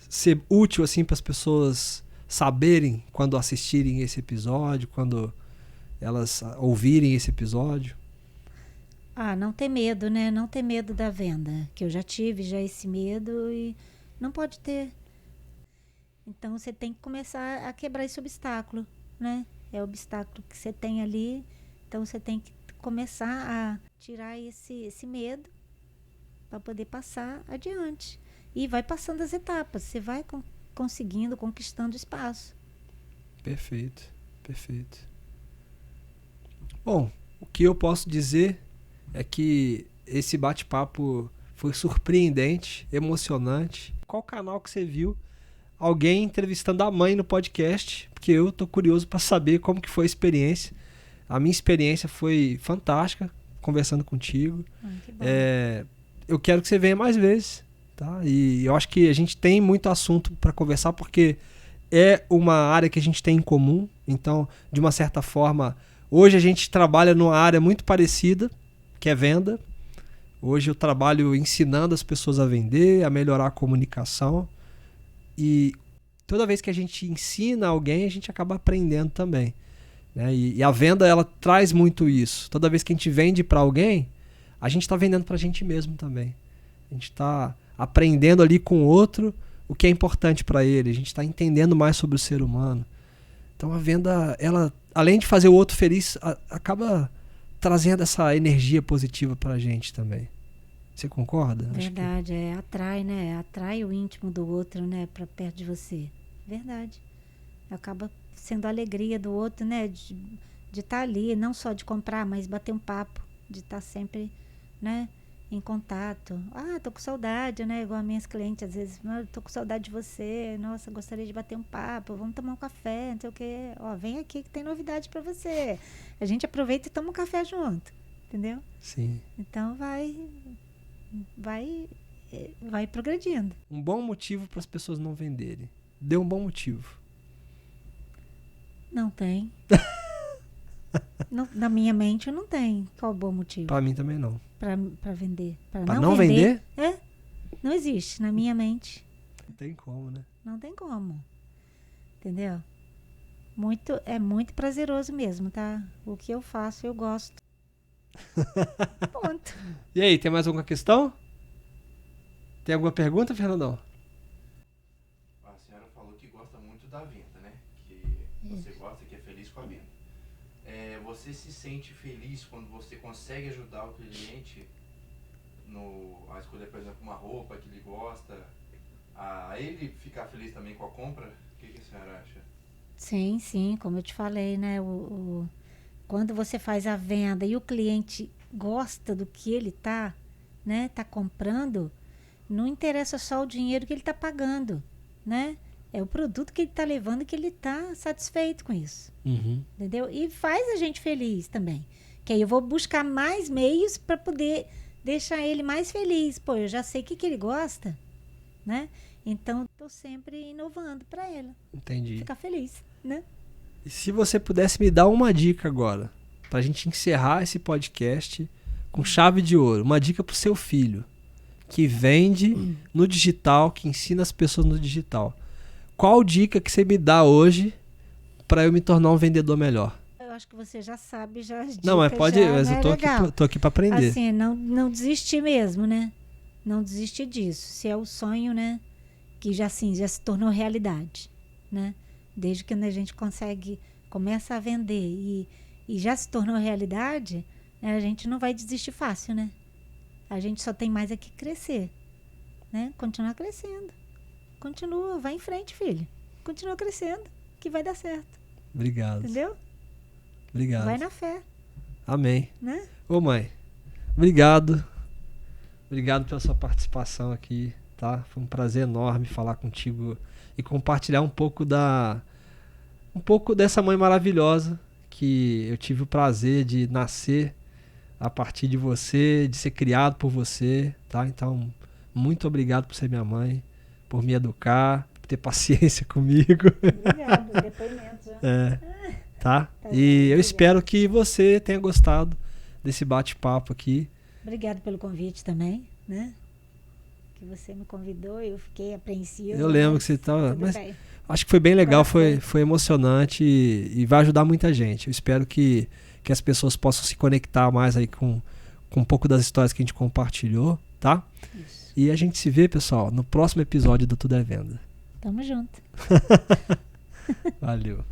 [SPEAKER 1] ser útil assim para as pessoas saberem quando assistirem esse episódio, quando elas ouvirem esse episódio?
[SPEAKER 2] Não ter medo, né? Não ter medo da venda, que eu já tive esse medo e não pode ter. Então você tem que começar a quebrar esse obstáculo, né? É o obstáculo que você tem ali, então você tem que começar a tirar esse medo para poder passar adiante. E vai passando as etapas, você vai conseguindo, conquistando espaço.
[SPEAKER 1] Perfeito, perfeito. Bom, o que eu posso dizer é que esse bate-papo foi surpreendente, emocionante. Qual canal que você viu alguém entrevistando a mãe no podcast? Porque eu tô curioso para saber como que foi a experiência. A minha experiência foi fantástica, conversando contigo.
[SPEAKER 2] Que bom.
[SPEAKER 1] Eu quero que você venha mais vezes. Tá? E eu acho que a gente tem muito assunto para conversar, porque é uma área que a gente tem em comum. Então, de uma certa forma, hoje a gente trabalha numa área muito parecida, que é venda. Hoje eu trabalho ensinando as pessoas a vender, a melhorar a comunicação. E toda vez que a gente ensina alguém, a gente acaba aprendendo também, né? E a venda, ela traz muito isso. Toda vez que a gente vende para alguém, a gente está vendendo para a gente mesmo também. A gente está aprendendo ali com o outro o que é importante para ele. A gente está entendendo mais sobre o ser humano. Então a venda, ela, além de fazer o outro feliz, acaba trazendo essa energia positiva para a gente também. Você concorda?
[SPEAKER 2] Verdade, atrai, né? Atrai o íntimo do outro, né? Para perto de você. Verdade. Acaba sendo a alegria do outro, né? De estar ali, não só de comprar, mas bater um papo, de estar sempre, né? Em contato. Tô com saudade, né? Igual as minhas clientes, às vezes, tô com saudade de você. Nossa, gostaria de bater um papo. Vamos tomar um café, não sei o quê. Vem aqui que tem novidade para você. A gente aproveita e toma um café junto, entendeu?
[SPEAKER 1] Sim.
[SPEAKER 2] Então vai progredindo.
[SPEAKER 1] Um bom motivo para as pessoas não venderem. Dê um bom motivo.
[SPEAKER 2] Não tem. Na minha mente não tem. Qual o bom motivo?
[SPEAKER 1] Para mim também não.
[SPEAKER 2] Para vender.
[SPEAKER 1] Para não vender?
[SPEAKER 2] Não existe na minha mente.
[SPEAKER 1] Não tem como, né?
[SPEAKER 2] Não tem como. Entendeu? É muito prazeroso mesmo, tá? O que eu faço, eu gosto. Ponto.
[SPEAKER 1] E aí, tem mais alguma questão? Tem alguma pergunta, Fernandão?
[SPEAKER 3] você gosta, que é feliz com a venda. Você se sente feliz quando você consegue ajudar o cliente a escolher, por exemplo, uma roupa que ele gosta, a ele ficar feliz também com a compra? O que a senhora acha?
[SPEAKER 2] Sim, sim, como eu te falei, né? Quando você faz a venda e o cliente gosta do que ele tá, né, tá comprando, não interessa só o dinheiro que ele tá pagando, né? É o produto que ele tá levando que ele tá satisfeito com isso, entendeu? E faz a gente feliz também. Que aí eu vou buscar mais meios para poder deixar ele mais feliz. Pô, eu já sei o que ele gosta, né? Então, tô sempre inovando para ele.
[SPEAKER 1] Entendi.
[SPEAKER 2] Ficar feliz, né?
[SPEAKER 1] E se você pudesse me dar uma dica agora, pra gente encerrar esse podcast com chave de ouro, uma dica pro seu filho, que vende no digital, que ensina as pessoas no digital. Qual dica que você me dá hoje pra eu me tornar um vendedor melhor?
[SPEAKER 2] Eu acho que você já sabe, já as dicas.
[SPEAKER 1] Não, mas pode,
[SPEAKER 2] já,
[SPEAKER 1] mas
[SPEAKER 2] né?
[SPEAKER 1] eu tô aqui pra aprender.
[SPEAKER 2] Assim, não desistir mesmo, né? Não desistir disso. Se é o sonho, né? Que já se tornou realidade, né? Desde que a gente começa a vender e já se tornou realidade, né? A gente não vai desistir fácil, né? A gente só tem mais é que crescer, né? Continuar crescendo. Continua, vai em frente, filho. Continua crescendo, que vai dar certo.
[SPEAKER 1] Obrigado.
[SPEAKER 2] Entendeu?
[SPEAKER 1] Obrigado.
[SPEAKER 2] Vai na fé,
[SPEAKER 1] Amém.
[SPEAKER 2] né?
[SPEAKER 1] Ô mãe, obrigado. Obrigado pela sua participação aqui, tá? Foi um prazer enorme falar contigo e compartilhar um pouco dessa mãe maravilhosa que eu tive o prazer de nascer a partir de você, de ser criado por você, tá? Então, muito obrigado por ser minha mãe, por me educar, por ter paciência comigo.
[SPEAKER 2] Obrigado, depoimento.
[SPEAKER 1] Tá?
[SPEAKER 2] Tá
[SPEAKER 1] E
[SPEAKER 2] bom,
[SPEAKER 1] eu espero que você tenha gostado desse bate-papo aqui.
[SPEAKER 2] Obrigado pelo convite também, né? Que você me convidou, eu fiquei apreensiva.
[SPEAKER 1] Eu lembro que você estava... Mas acho que foi bem legal, foi emocionante e vai ajudar muita gente. Eu espero que as pessoas possam se conectar mais aí com um pouco das histórias que a gente compartilhou, tá?
[SPEAKER 2] Isso.
[SPEAKER 1] E a gente se vê, pessoal, no próximo episódio do Tudo é Venda.
[SPEAKER 2] Tamo junto.
[SPEAKER 1] Valeu.